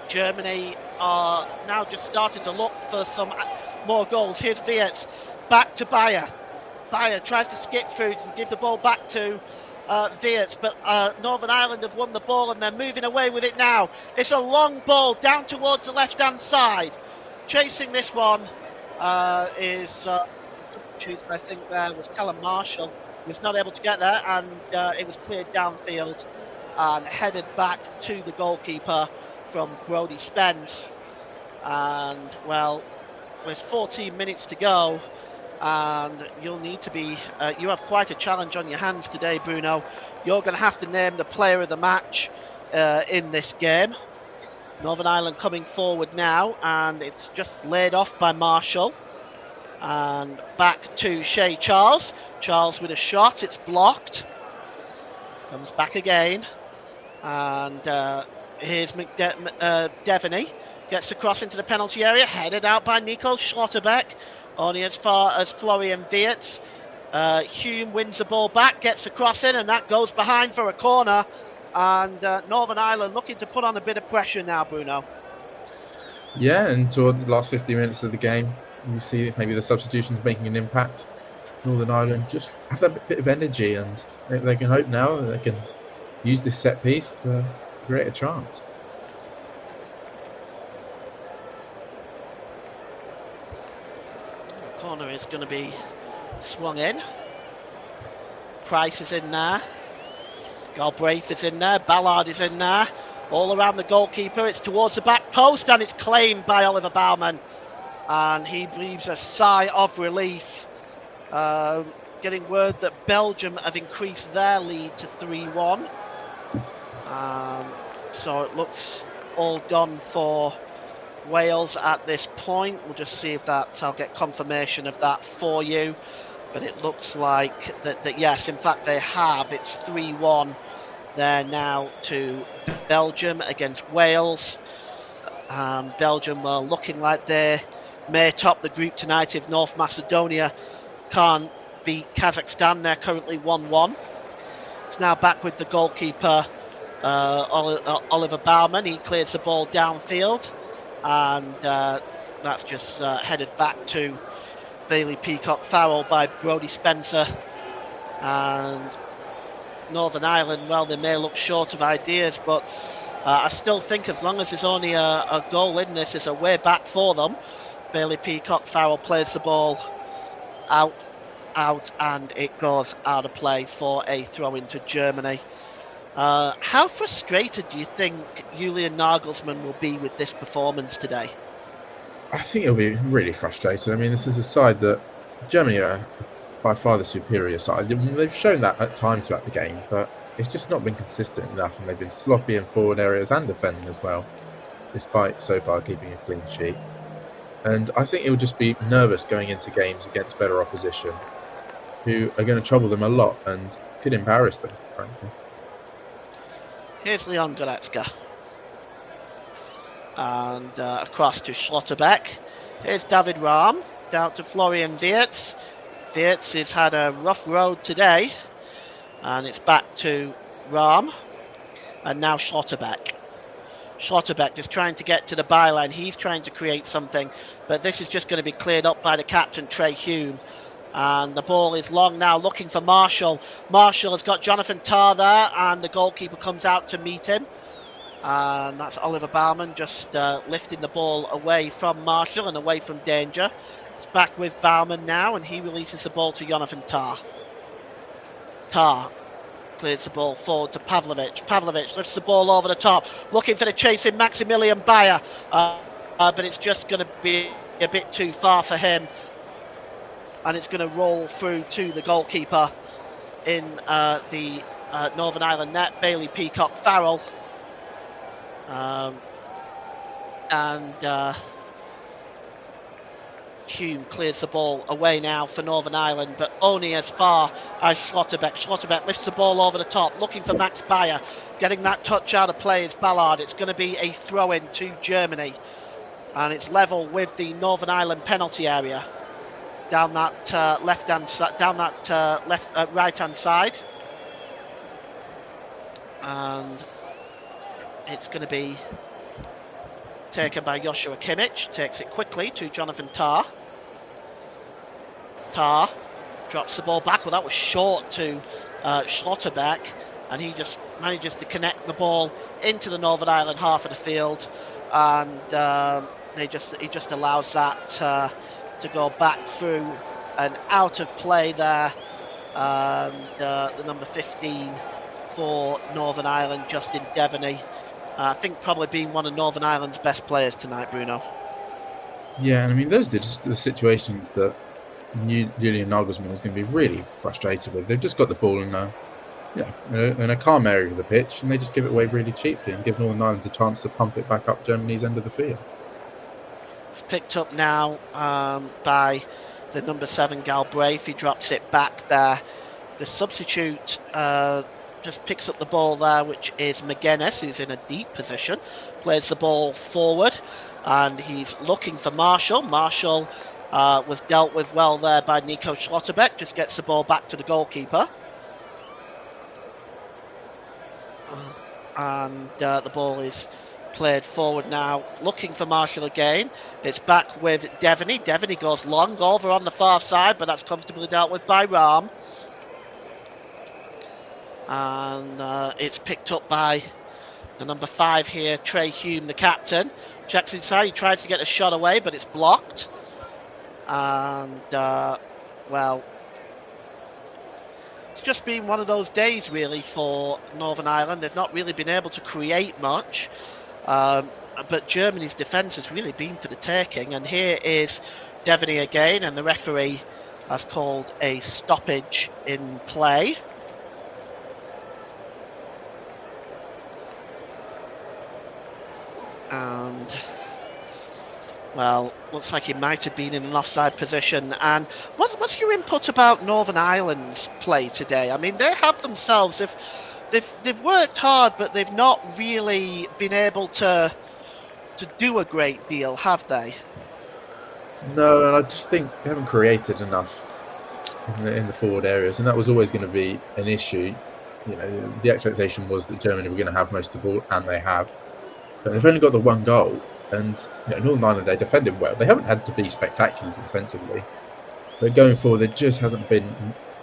Germany are now just starting to look for some more goals. Here's Wirtz, back to Bayer. Bayer tries to skip through and give the ball back to Wirtz, but Northern Ireland have won the ball and they're moving away with it now. It's a long ball down towards the left-hand side. Chasing this one is, I think there was Callum Marshall. He was not able to get there, and it was cleared downfield and headed back to the goalkeeper from Brodie Spence. And, well, there's 14 minutes to go. And you'll need to be, you have quite a challenge on your hands today, Bruno. You're going to have to name the player of the match in this game. Northern Ireland coming forward now, and it's just laid off by Marshall. And back to Shea Charles. Charles with a shot, it's blocked. Comes back again. And here's Devaney. Gets across into the penalty area, headed out by Nico Schlotterbeck. Only as far as Florian Wirtz. Hume wins the ball back, gets the cross in, and that goes behind for a corner. And Northern Ireland looking to put on a bit of pressure now, Bruno. Yeah, and toward the last 50 minutes of the game, you see maybe the substitutions making an impact. Northern Ireland just have that bit of energy, and they can hope now that they can use this set piece to create a chance. Corner is going to be swung in. Price is in there. Galbraith is in there. Ballard is in there. All around the goalkeeper. It's towards the back post, and it's claimed by Oliver Baumann. And he breathes a sigh of relief. Getting word that Belgium have increased their lead to 3-1. So it looks all gone for Wales at this point. We'll just see if I'll get confirmation of that for you. But it looks like that yes, in fact they have. It's 3-1 there now to Belgium against Wales. Belgium are looking like they may top the group tonight if North Macedonia can't beat Kazakhstan. They're currently 1-1. It's now back with the goalkeeper, Oliver Baumann. He clears the ball downfield. And that's just headed back to Bailey Peacock, foul by Brodie Spencer. And Northern Ireland, well, they may look short of ideas, but I still think as long as there's only a goal in this, there's a way back for them. Bailey Peacock, foul, plays the ball out, and it goes out of play for a throw into Germany. How frustrated do you think Julian Nagelsmann will be with this performance today? I think he'll be really frustrated. I mean, this is a side that Germany are by far the superior side. They've shown that at times throughout the game, but it's just not been consistent enough, and they've been sloppy in forward areas and defending as well, despite so far keeping a clean sheet. And I think he'll just be nervous going into games against better opposition, who are going to trouble them a lot and could embarrass them, frankly. Here's Leon Goretzka. And across to Schlotterbeck. Here's David Rahm. Down to Florian Wirtz. Wirtz has had a rough road today, and it's back to Rahm, and now Schlotterbeck. Schlotterbeck just trying to get to the byline. He's trying to create something, but this is just going to be cleared up by the captain, Trey Hume. And the ball is long now, looking for Marshall. Marshall has got Jonathan Tarr there, and the goalkeeper comes out to meet him. And that's Oliver Baumann just lifting the ball away from Marshall and away from danger. It's back with Baumann now, and he releases the ball to Jonathan Tarr. Tarr clears the ball forward to Pavlovic. Pavlovic lifts the ball over the top, looking for the chasing Maximilian Bayer, but it's just going to be a bit too far for him, and it's going to roll through to the goalkeeper in the Northern Ireland net, Bailey Peacock Farrell, and Hume clears the ball away now for Northern Ireland, but only as far as Schlotterbeck. Schlotterbeck lifts the ball over the top, looking for Max Bayer. Getting that touch out of play is Ballard. It's going to be a throw-in to Germany, and it's level with the Northern Ireland penalty area down that right-hand side, and it's going to be taken by Joshua Kimmich. Takes it quickly to Jonathan Tarr. Tarr drops the ball back. Well, that was short to Schlotterbeck, and he just manages to connect the ball into the Northern Ireland half of the field, and he just allows that to go back through and out of play there. And the number 15 for Northern Ireland, Justin Devaney, I think probably being one of Northern Ireland's best players tonight, Bruno. Yeah, and I mean, those are just the situations that Julian Nagelsmann is going to be really frustrated with. They've just got the ball in a calm area of the pitch, and they just give it away really cheaply and give Northern Ireland a chance to pump it back up Germany's end of the field. It's picked up now by the number 7, Galbraith. He drops it back there. The substitute just picks up the ball there, which is McGuinness, who's in a deep position, plays the ball forward, and he's looking for Marshall. Marshall was dealt with well there by Nico Schlotterbeck, just gets the ball back to the goalkeeper. And the ball is played forward now, looking for Marshall again. It's back with Devaney. Devaney goes long over on the far side, but that's comfortably dealt with by Rahm. And it's picked up by the number 5 here, Trey Hume, the captain. Checks inside, he tries to get a shot away, but it's blocked. And, well, it's just been one of those days, really, for Northern Ireland. They've not really been able to create much. But Germany's defence has really been for the taking. And here is Devaney again, and the referee has called a stoppage in play. And, well, looks like he might have been in an offside position. And what's your input about Northern Ireland's play today? I mean, they have themselves, they've worked hard, but they've not really been able to do a great deal, have they? No, and I just think they haven't created enough in the forward areas, and that was always going to be an issue. You know, the expectation was that Germany were going to have most of the ball, and they have. But they've only got the one goal, and Northern Ireland, they defended well. They haven't had to be spectacular defensively, but going forward, there just hasn't been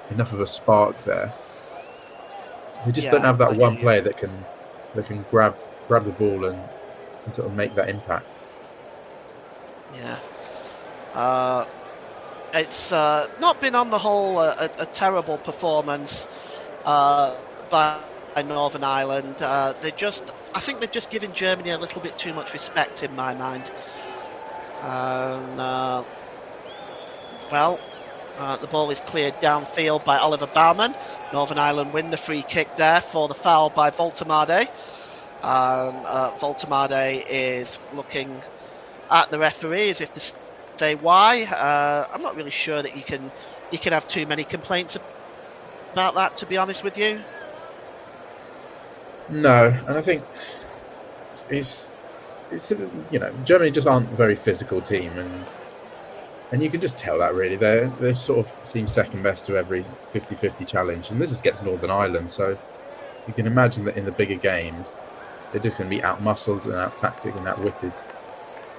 enough of a spark there. They just don't have that one player that can grab the ball and sort of make that impact. Yeah, it's not been on the whole a terrible performance by Northern Ireland. I think they've just given Germany a little bit too much respect in my mind. And the ball is cleared downfield by Oliver Baumann. Northern Ireland win the free kick there for the foul by Voltemade. And Voltemade is looking at the referee as if to say why. I'm not really sure that you can have too many complaints about that, to be honest with you. No, and I think it's Germany just aren't a very physical team, and And you can just tell that really. They sort of seem second best to every 50-50 challenge. And this is against Northern Ireland, so you can imagine that in the bigger games, they're just going to be out-muscled and out-tactic and out-witted.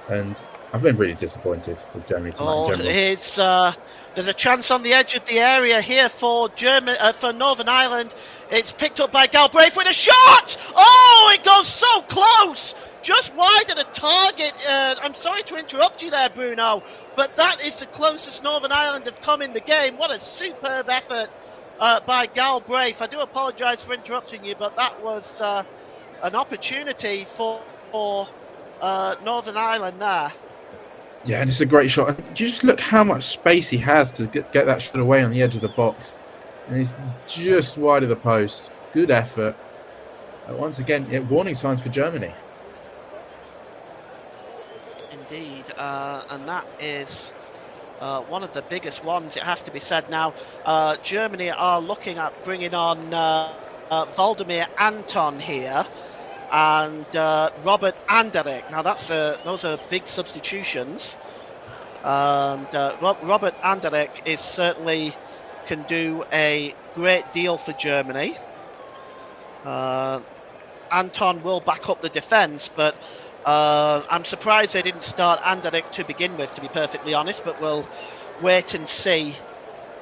And I've been really disappointed with Germany tonight in general. There's a chance on the edge of the area here for Northern Ireland. It's picked up by Galbraith with a shot! Oh, it goes so close! Just wide of the target. I'm sorry to interrupt you there, Bruno, but that is the closest Northern Ireland have come in the game. What a superb effort by Galbraith. I do apologise for interrupting you, but that was an opportunity for Northern Ireland there. Yeah, and it's a great shot. And you just look how much space he has to get that shot away on the edge of the box. And he's just wide of the post. Good effort. Once again, warning signs for Germany. Indeed, and that is one of the biggest ones, it has to be said now. Germany are looking at bringing on Waldemir Anton here and Robert Anderlecht. Now those are big substitutions, and Robert Anderlecht is certainly can do a great deal for Germany. Anton will back up the defence, but I'm surprised they didn't start Anderlecht to begin with, to be perfectly honest, but we'll wait and see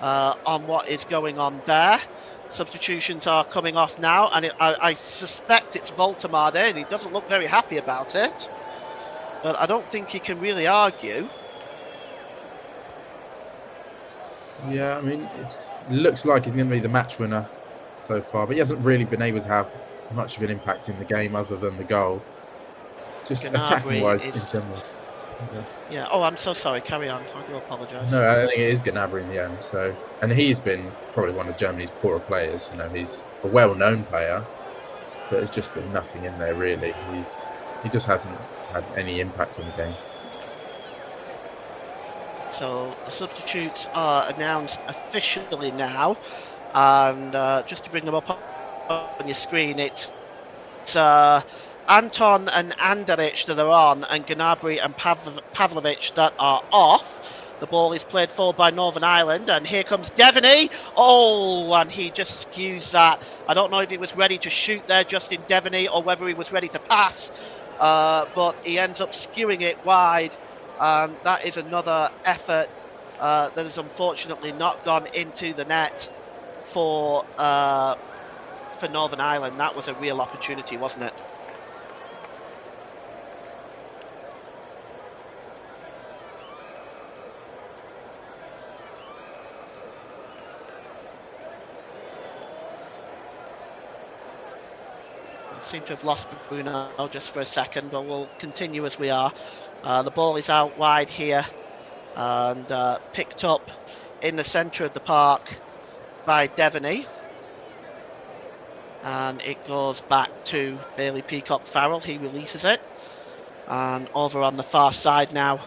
on what is going on there. Substitutions are coming off now, and I suspect it's Voltemade, and he doesn't look very happy about it, but I don't think he can really argue. Yeah, I mean, it looks like he's going to be the match winner so far, but he hasn't really been able to have much of an impact in the game other than the goal. Just attacking-wise in general. Yeah. Oh, I'm so sorry. Carry on. I do apologise. No, I think it is Gnabry in the end. So, and he's been probably one of Germany's poorer players. You know, he's a well-known player, but it's just been nothing in there really. He just hasn't had any impact on the game. So the substitutes are announced officially now, and just to bring them up on your screen, it's Anton and Anderlecht that are on, and Gnabry and Pavlovic that are off. The ball is played forward by Northern Ireland, and here comes Devaney. Oh, and he just skews that. I don't know if he was ready to shoot there, Justin Devaney, or whether he was ready to pass, but he ends up skewing it wide, and that is another effort that has unfortunately not gone into the net for Northern Ireland. That was a real opportunity, wasn't it? Seem to have lost Bruno just for a second, but we'll continue as we are. The ball is out wide here and picked up in the centre of the park by Devaney, and it goes back to Bailey Peacock-Farrell. He releases it, and over on the far side now,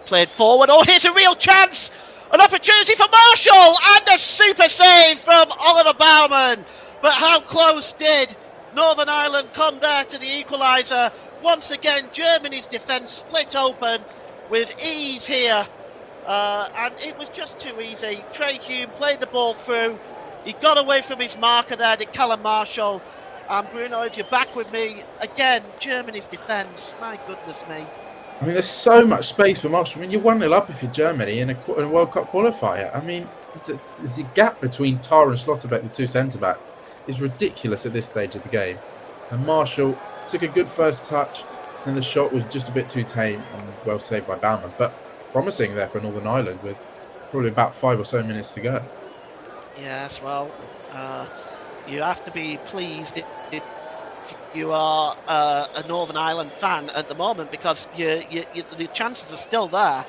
played forward. Oh, here's a real chance, an opportunity for Marshall, and a super save from Oliver Baumann. But how close did Northern Ireland come there to the equaliser? Once again, Germany's defence split open with ease here, and it was just too easy. Trey Hume played the ball through. He got away from his marker there, did Callum Marshall. And Bruno, if you're back with me, again, Germany's defence, my goodness me. I mean, there's so much space for Marshall. I mean, you're 1-0 up if you're Germany in a World Cup qualifier. I mean, the gap between Tara and Schlotterbeck, the two centre-backs, is ridiculous at this stage of the game. And Marshall took a good first touch, and the shot was just a bit too tame and well saved by Baumann. But promising there for Northern Ireland with probably about 5 or so minutes to go. Yes, well, you have to be pleased if you are a Northern Ireland fan at the moment, because the chances are still there.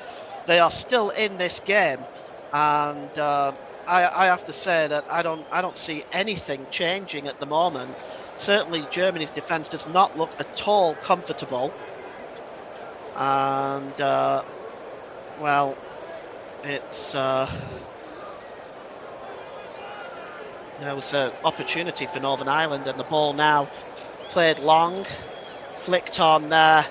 They are still in this game, and I have to say that I don't see anything changing at the moment. Certainly, Germany's defence does not look at all comfortable, and well, it's. There was an opportunity for Northern Ireland, and the ball now played long, flicked on there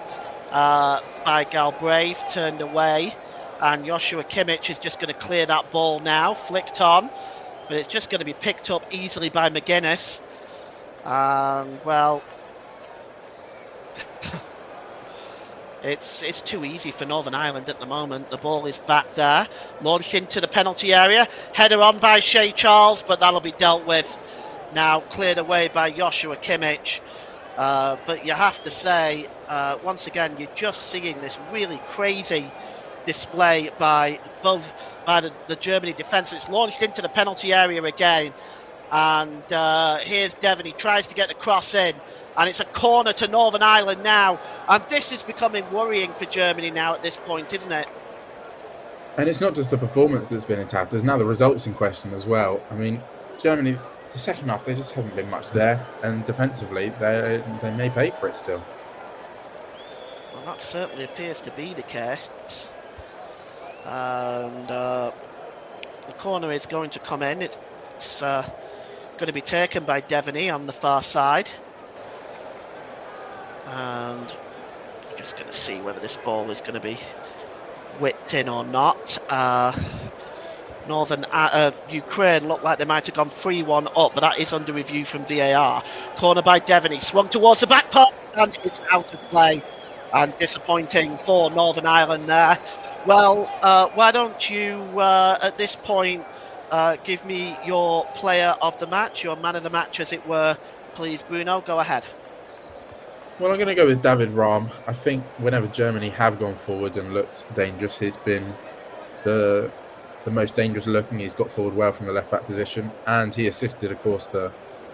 by Galbraith, turned away, And Joshua Kimmich is just going to clear that ball now, flicked on, but it's just going to be picked up easily by McGuinness. Well, it's too easy for Northern Ireland at the moment. The ball is back there, launched into the penalty area, header on by Shea Charles, but that'll be dealt with now, cleared away by Joshua Kimmich. But you have to say, once again, you're just seeing this really crazy display by the Germany defence. It's launched into the penalty area again, and here's Devon. He tries to get the cross in, and it's a corner to Northern Ireland now, and this is becoming worrying for Germany now at this point, isn't it? And it's not just the performance that's been attacked, there's now the results in question as well. I mean, Germany, the second half, there just hasn't been much there, and defensively, they may pay for it still. Well, that certainly appears to be the case. And the corner is going to come in. It's going to be taken by Devaney on the far side. And I'm just going to see whether this ball is going to be whipped in or not. Ukraine looked like they might have gone 3-1 up, but that is under review from VAR. Corner by Devaney, swung towards the back post, and it's out of play. And disappointing for Northern Ireland there. Well, why don't you, at this point, give me your player of the match, your man of the match, as it were, please, Bruno. Go ahead. Well, I'm going to go with David Rahm. I think whenever Germany have gone forward and looked dangerous, he's been the most dangerous looking. He's got forward well from the left-back position, and he assisted, of course, the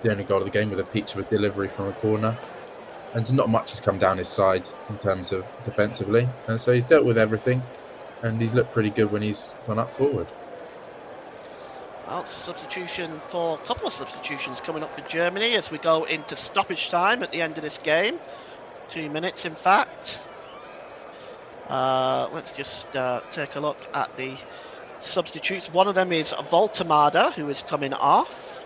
only goal of the game with a peach of a delivery from a corner. And not much has come down his side in terms of defensively. And so he's dealt with everything, and he's looked pretty good when he's gone up forward. Well, substitution for a couple of substitutions coming up for Germany as we go into stoppage time at the end of this game. 2 minutes, in fact. Let's just take a look at the substitutes. One of them is Voltemada, who is coming off.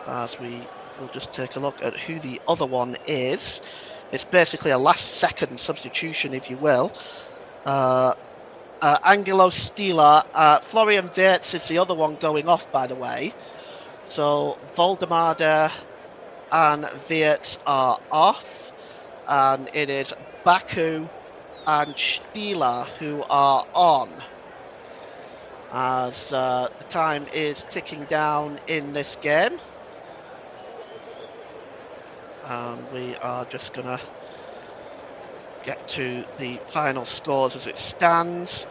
As we will just take a look at who the other one is. It's basically a last-second substitution, if you will. Angelo Stila. Florian Wirtz is the other one going off, by the way. So Voldemade and Wirtz are off, and it is Baku and Stila who are on, as the time is ticking down in this game. And we are just going to get to the final scores as it stands.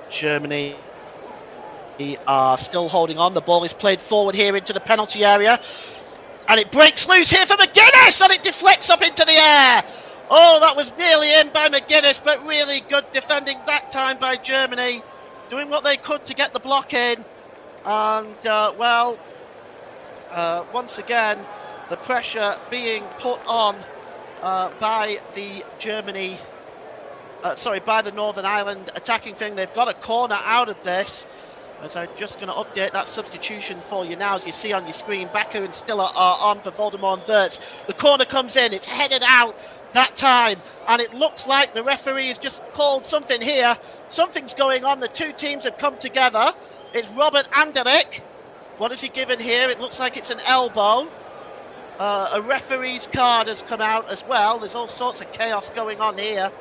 Germany are still holding on. The ball is played forward here into the penalty area, and it breaks loose here for McGuinness, and it deflects up into the air. Oh, that was nearly in by McGuinness, but really good defending that time by Germany, doing what they could to get the block in. And once again, the pressure being put on by the Northern Ireland attacking thing. They've got a corner out of this, as I'm just going to update that substitution for you now. As you see on your screen, Baku and Stiller are on for Voldemort and Wirtz. The corner comes in, it's headed out that time, and it looks like the referee has just called something here. Something's going on. The two teams have come together. It's Robert Anderik. What is he given here? It looks like it's an elbow. A referee's card has come out as well. There's all sorts of chaos going on here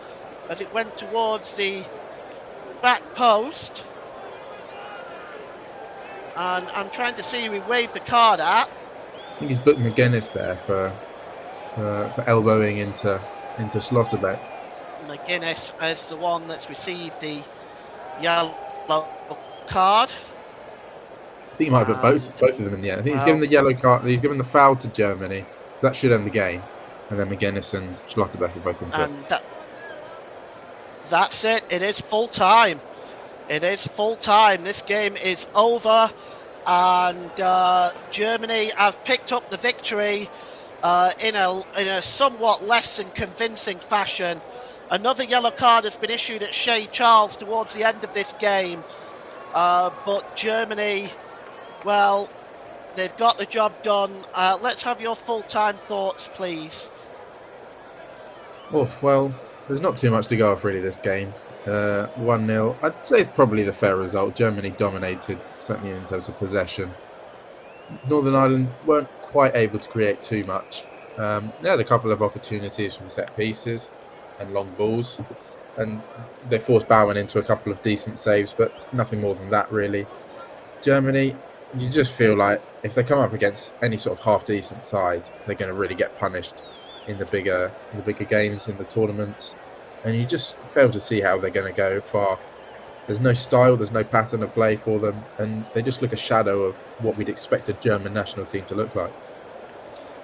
as it went towards the back post. And I'm trying to see who he waved the card at. I think he's booked McGuinness there for elbowing into Schlotterbeck. McGuinness is the one that's received the yellow card. I think he might have put both of them in the end. I think he's given the yellow card. He's given the foul to Germany, so that should end the game. And then McGuinness and Schlotterbeck are both in. And that's it. It is full time. It is full time. This game is over, and Germany have picked up the victory in a somewhat less than convincing fashion. Another yellow card has been issued at Shea Charles towards the end of this game, but Germany, well, they've got the job done. Let's have your full-time thoughts, please. Well, there's not too much to go off really this game. 1-0. I'd say it's probably the fair result. Germany dominated, certainly in terms of possession. Northern Ireland weren't quite able to create too much. They had a couple of opportunities from set pieces and long balls, and they forced Bowen into a couple of decent saves, but nothing more than that, really. Germany, you just feel like if they come up against any sort of half-decent side, they're going to really get punished in the bigger games, in the tournaments, and you just fail to see how they're going to go far. There's no style, there's no pattern of play for them, and they just look a shadow of what we'd expect a German national team to look like.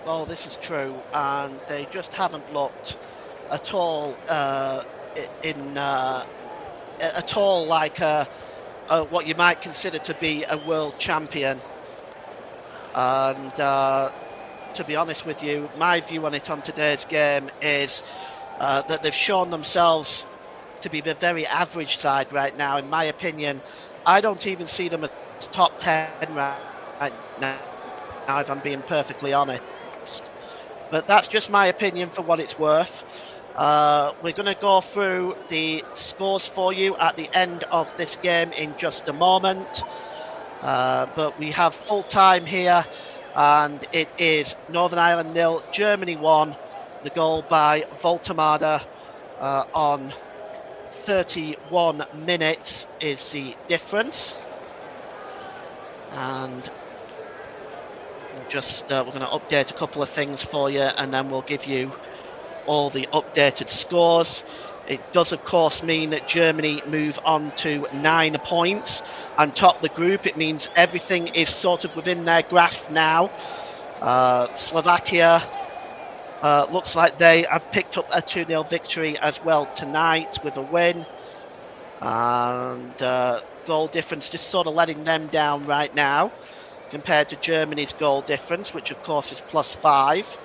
Well, this is true, and they just haven't looked at all at all like what you might consider to be a world champion. And to be honest with you, my view on it on today's game is that they've shown themselves to be a very average side right now. In my opinion, I don't even see them as top 10 right now, if I'm being perfectly honest. But that's just my opinion for what it's worth. We're going to go through the scores for you at the end of this game in just a moment. But we have full time here, and it is Northern Ireland 0, Germany 1. The goal by Voltemada on 31 minutes is the difference. And we're going to update a couple of things for you, and then we'll give you all the updated scores. It does, of course, mean that Germany move on to 9 points and top the group. It means everything is sort of within their grasp now. Slovakia looks like they have picked up a 2-0 victory as well tonight with a win. And goal difference just sort of letting them down right now compared to Germany's goal difference, which of course is +5.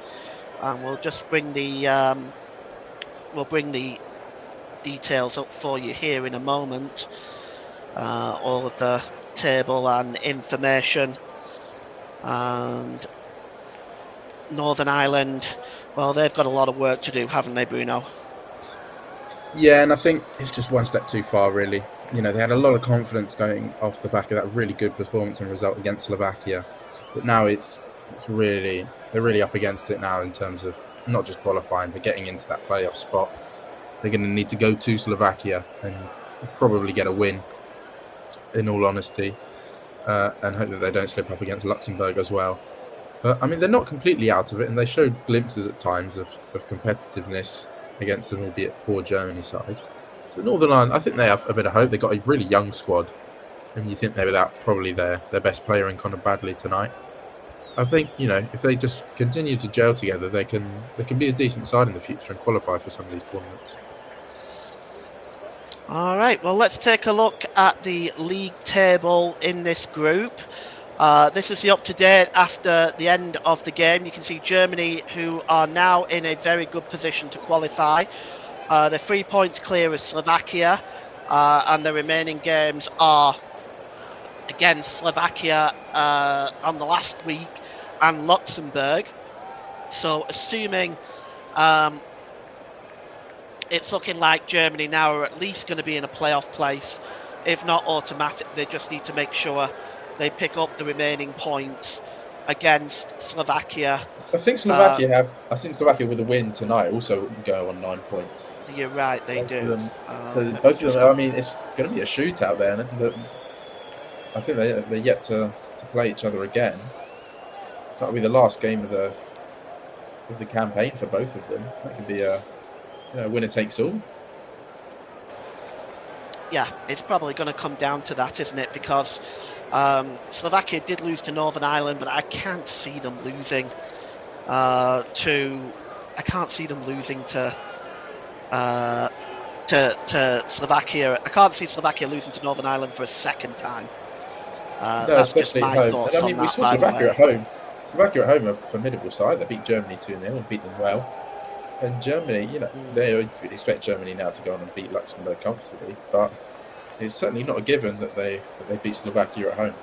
And we'll just bring the details up for you here in a moment. All of the table and information. And Northern Ireland, well, they've got a lot of work to do, haven't they, Bruno? Yeah, and I think it's just one step too far, really. You know, they had a lot of confidence going off the back of that really good performance and result against Slovakia. But now they're really up against it now in terms of not just qualifying, but getting into that playoff spot. They're going to need to go to Slovakia and probably get a win, in all honesty, and hope that they don't slip up against Luxembourg as well. But, I mean, they're not completely out of it, and they showed glimpses at times of competitiveness against an albeit poor Germany side. But Northern Ireland, I think they have a bit of hope. They've got a really young squad, and you think they're without probably their best player in Conor Bradley tonight. I think, you know, if they just continue to gel together, they can be a decent side in the future and qualify for some of these tournaments. All right, well, let's take a look at the league table in this group. This is the up-to-date after the end of the game. You can see Germany, who are now in a very good position to qualify. They're 3 points clear of Slovakia, and the remaining games are against Slovakia on the last week and Luxembourg. So assuming it's looking like Germany now are at least going to be in a playoff place, if not automatic, they just need to make sure they pick up the remaining points against Slovakia. I think Slovakia with a win tonight also go on 9 points. You're right, they do. So both of them. I mean, it's going to be a shootout there, and I think they're yet to play each other again. That'll be the last game of the campaign for both of them. That could be a winner takes all. Yeah, it's probably going to come down to that, isn't it? Because Slovakia did lose to Northern Ireland, but I can't see them losing to Slovakia. I can't see Slovakia losing to Northern Ireland for a second time. No, that's just my thoughts. And I mean, we saw Slovakia at home. Slovakia at home are a formidable side. They beat Germany 2-0 and beat them well. And Germany, you'd expect Germany now to go on and beat Luxembourg comfortably, but it's certainly not a given that they beat Slovakia at home.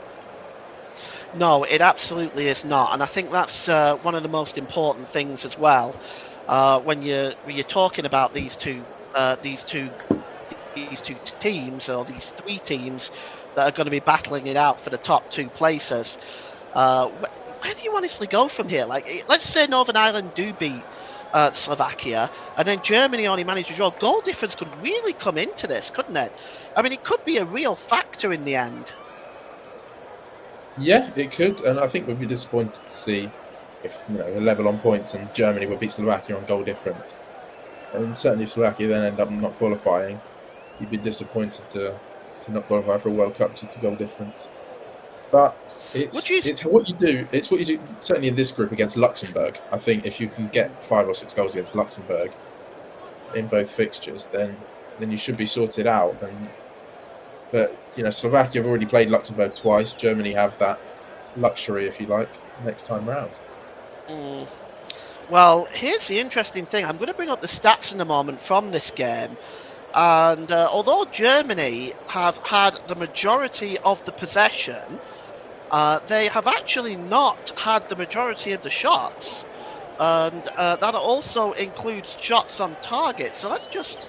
No, it absolutely is not, and I think that's one of the most important things as well. When you're talking about these two these two teams, or these three teams that are going to be battling it out for the top two places. Where do you honestly go from here? Like, let's say Northern Ireland do beat Slovakia, and then Germany only managed to draw. Goal difference could really come into this, couldn't it? I mean, it could be a real factor in the end. Yeah, it could, and I think we'd be disappointed to see if a level on points and Germany would beat Slovakia on goal difference. And certainly, if Slovakia then end up not qualifying, you'd be disappointed to not qualify for a World Cup due to goal difference. But it's what you do. It's what you do. Certainly in this group against Luxembourg, I think if you can get 5 or 6 goals against Luxembourg in both fixtures, then you should be sorted out. But Slovakia have already played Luxembourg twice. Germany have that luxury, if you like, next time round. Well, here's the interesting thing. I'm going to bring up the stats in a moment from this game. And although Germany have had the majority of the possession, they have actually not had the majority of the shots. And that also includes shots on target. So let's just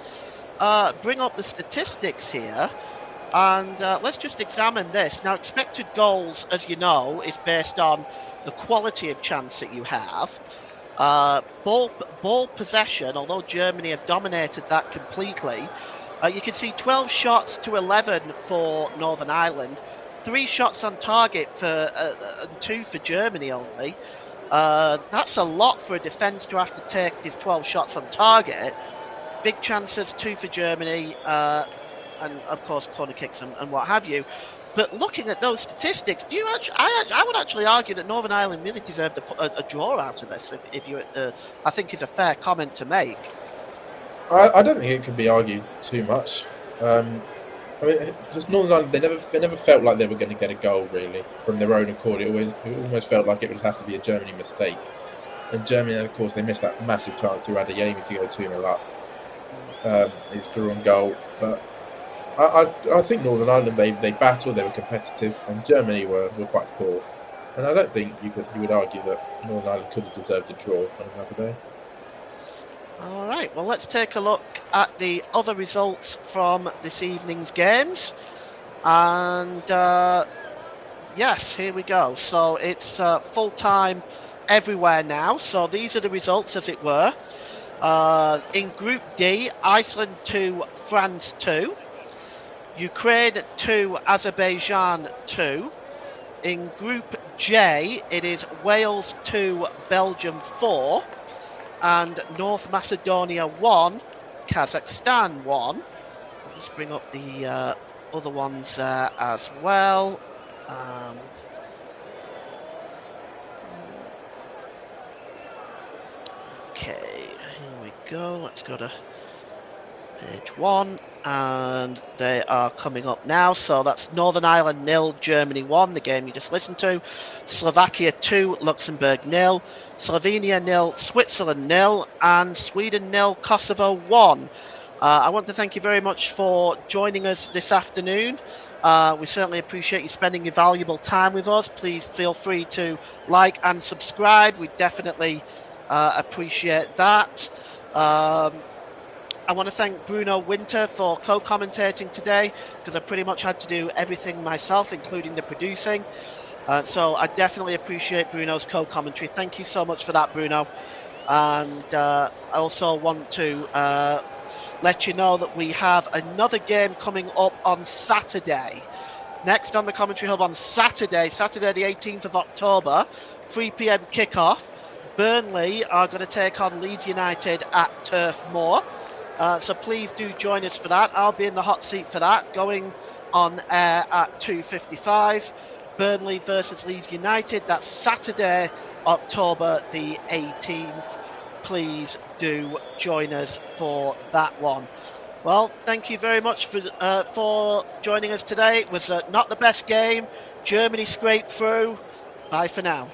bring up the statistics here. And let's just examine this. Now, expected goals, as you know, is based on the quality of chance that you have. Ball possession, although Germany have dominated that completely, you can see 12 shots to 11 for Northern Ireland, 3 shots on target for and 2 for Germany only. That's a lot for a defence to have to take his 12 shots on target. Big chances, 2 for Germany, and of course corner kicks and what have you. But looking at those statistics, I would actually argue that Northern Ireland really deserved a draw out of this. I think is a fair comment to make. I don't think it could be argued too much. I mean, just Northern Ireland, they never felt like they were going to get a goal really from their own accord. It almost felt like it would have to be a Germany mistake. And Germany, of course, they missed that massive chance to Adeyemi to go 2-0 up. It was through on goal, but I think Northern Ireland they battled, they were competitive, and Germany were quite poor. And I don't think you would argue that Northern Ireland could have deserved a draw on another day. All right, well, let's take a look at the other results from this evening's games. And yes, here we go. So it's full-time everywhere now. So these are the results, as it were. In Group D, Iceland 2, France 2. Ukraine 2, Azerbaijan 2. In Group J, it is Wales 2, Belgium 4. And North Macedonia 1, Kazakhstan 1. I'll just bring up the other ones there as well. Okay, here we go. Let's go to page 1. And they are coming up now. So that's Northern Ireland 0, Germany 1, the game you just listened to. Slovakia 2, Luxembourg 0. Slovenia 0, Switzerland 0. And Sweden 0, Kosovo 1. I want to thank you very much for joining us this afternoon. We certainly appreciate you spending your valuable time with us. Please feel free to like and subscribe. We definitely appreciate that. I want to thank Bruno Winter for co-commentating today, because I pretty much had to do everything myself, including the producing. So I definitely appreciate Bruno's co-commentary. Thank you so much for that, Bruno. And I also want to let you know that we have another game coming up on Saturday. Next on the Commentary Hub on Saturday the 18th of October, 3 p.m. kickoff. Burnley are going to take on Leeds United at Turf Moor. So please do join us for that. I'll be in the hot seat for that, going on air at 2:55. Burnley versus Leeds United. That's Saturday, October the 18th. Please do join us for that one. Well, thank you very much for joining us today. It was not the best game. Germany scraped through. Bye for now.